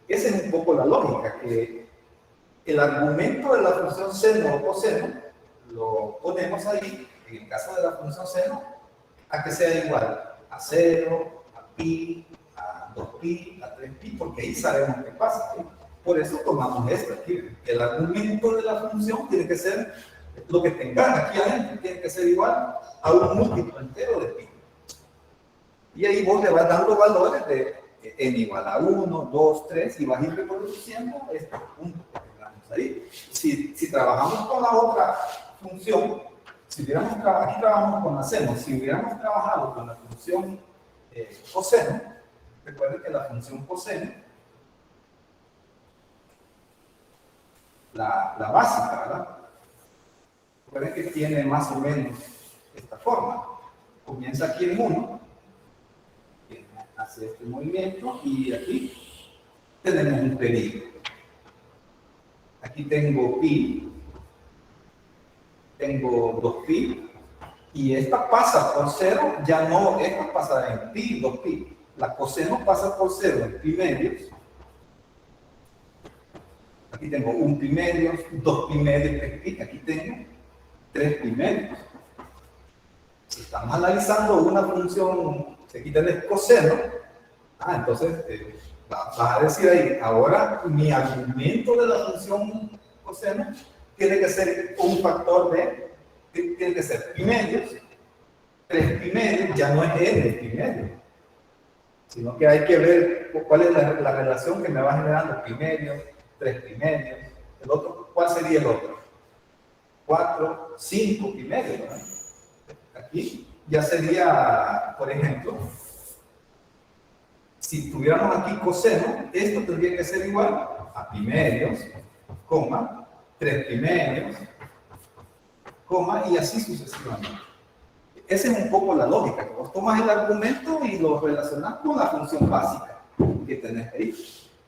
Esa es un poco la lógica, que el argumento de la función seno o coseno lo ponemos ahí, en el caso de la función seno, a que sea igual a 0, a pi, a 2pi, a 3pi, porque ahí sabemos qué pasa, ¿sí? Por eso tomamos esto aquí. El argumento de la función tiene que ser lo que tengas aquí adentro, tiene que ser igual a un múltiplo entero de pi. Y ahí vos le vas dando valores de n igual a 1, 2, 3, y vas a ir reproduciendo estos puntos que tengamos ahí. Si trabajamos con la otra función, aquí trabajamos con la seno, si hubiéramos trabajado con la función coseno, recuerden que la función coseno, la básica, ¿verdad? Recuerden que tiene más o menos esta forma. Comienza aquí en 1, hace este movimiento, y aquí tenemos un periodo. Aquí tengo pi, tengo 2pi, y esta pasa por 0, ya no, esta pasa en pi, 2pi. La coseno pasa por 0 en pi medios. Aquí tengo 1 pi medios, 2 pi medios, 3 pi, aquí tengo 3 pi medios. Si estamos analizando una función, si aquí tenés coseno, entonces vas a decir ahí, ahora mi argumento de la función coseno tiene que ser un factor tiene que ser pi medios, 3 pi medios, ya no es n pi medios, sino que hay que ver cuál es la relación que me va generando pi medios, 3 pi medios, el otro, ¿cuál sería el otro? 4, 5 pi medios, ¿verdad? Aquí ya sería, por ejemplo, si tuviéramos aquí coseno, esto tendría que ser igual a pi medios, coma, 3 primerios, coma, y así sucesivamente. Esa es un poco la lógica, que vos tomas el argumento y lo relacionas con la función básica que tenés ahí.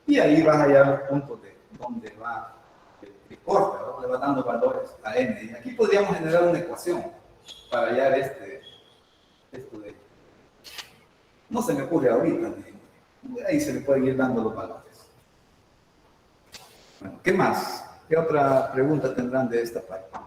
Y ahí vas a hallar los puntos de donde va el corte, ¿no? Le va dando valores a n. Y aquí podríamos generar una ecuación para hallar esto de... No se me ocurre ahorita, ahí se le pueden ir dando los valores. Bueno, ¿qué más? ¿Qué otra pregunta tendrán de esta parte?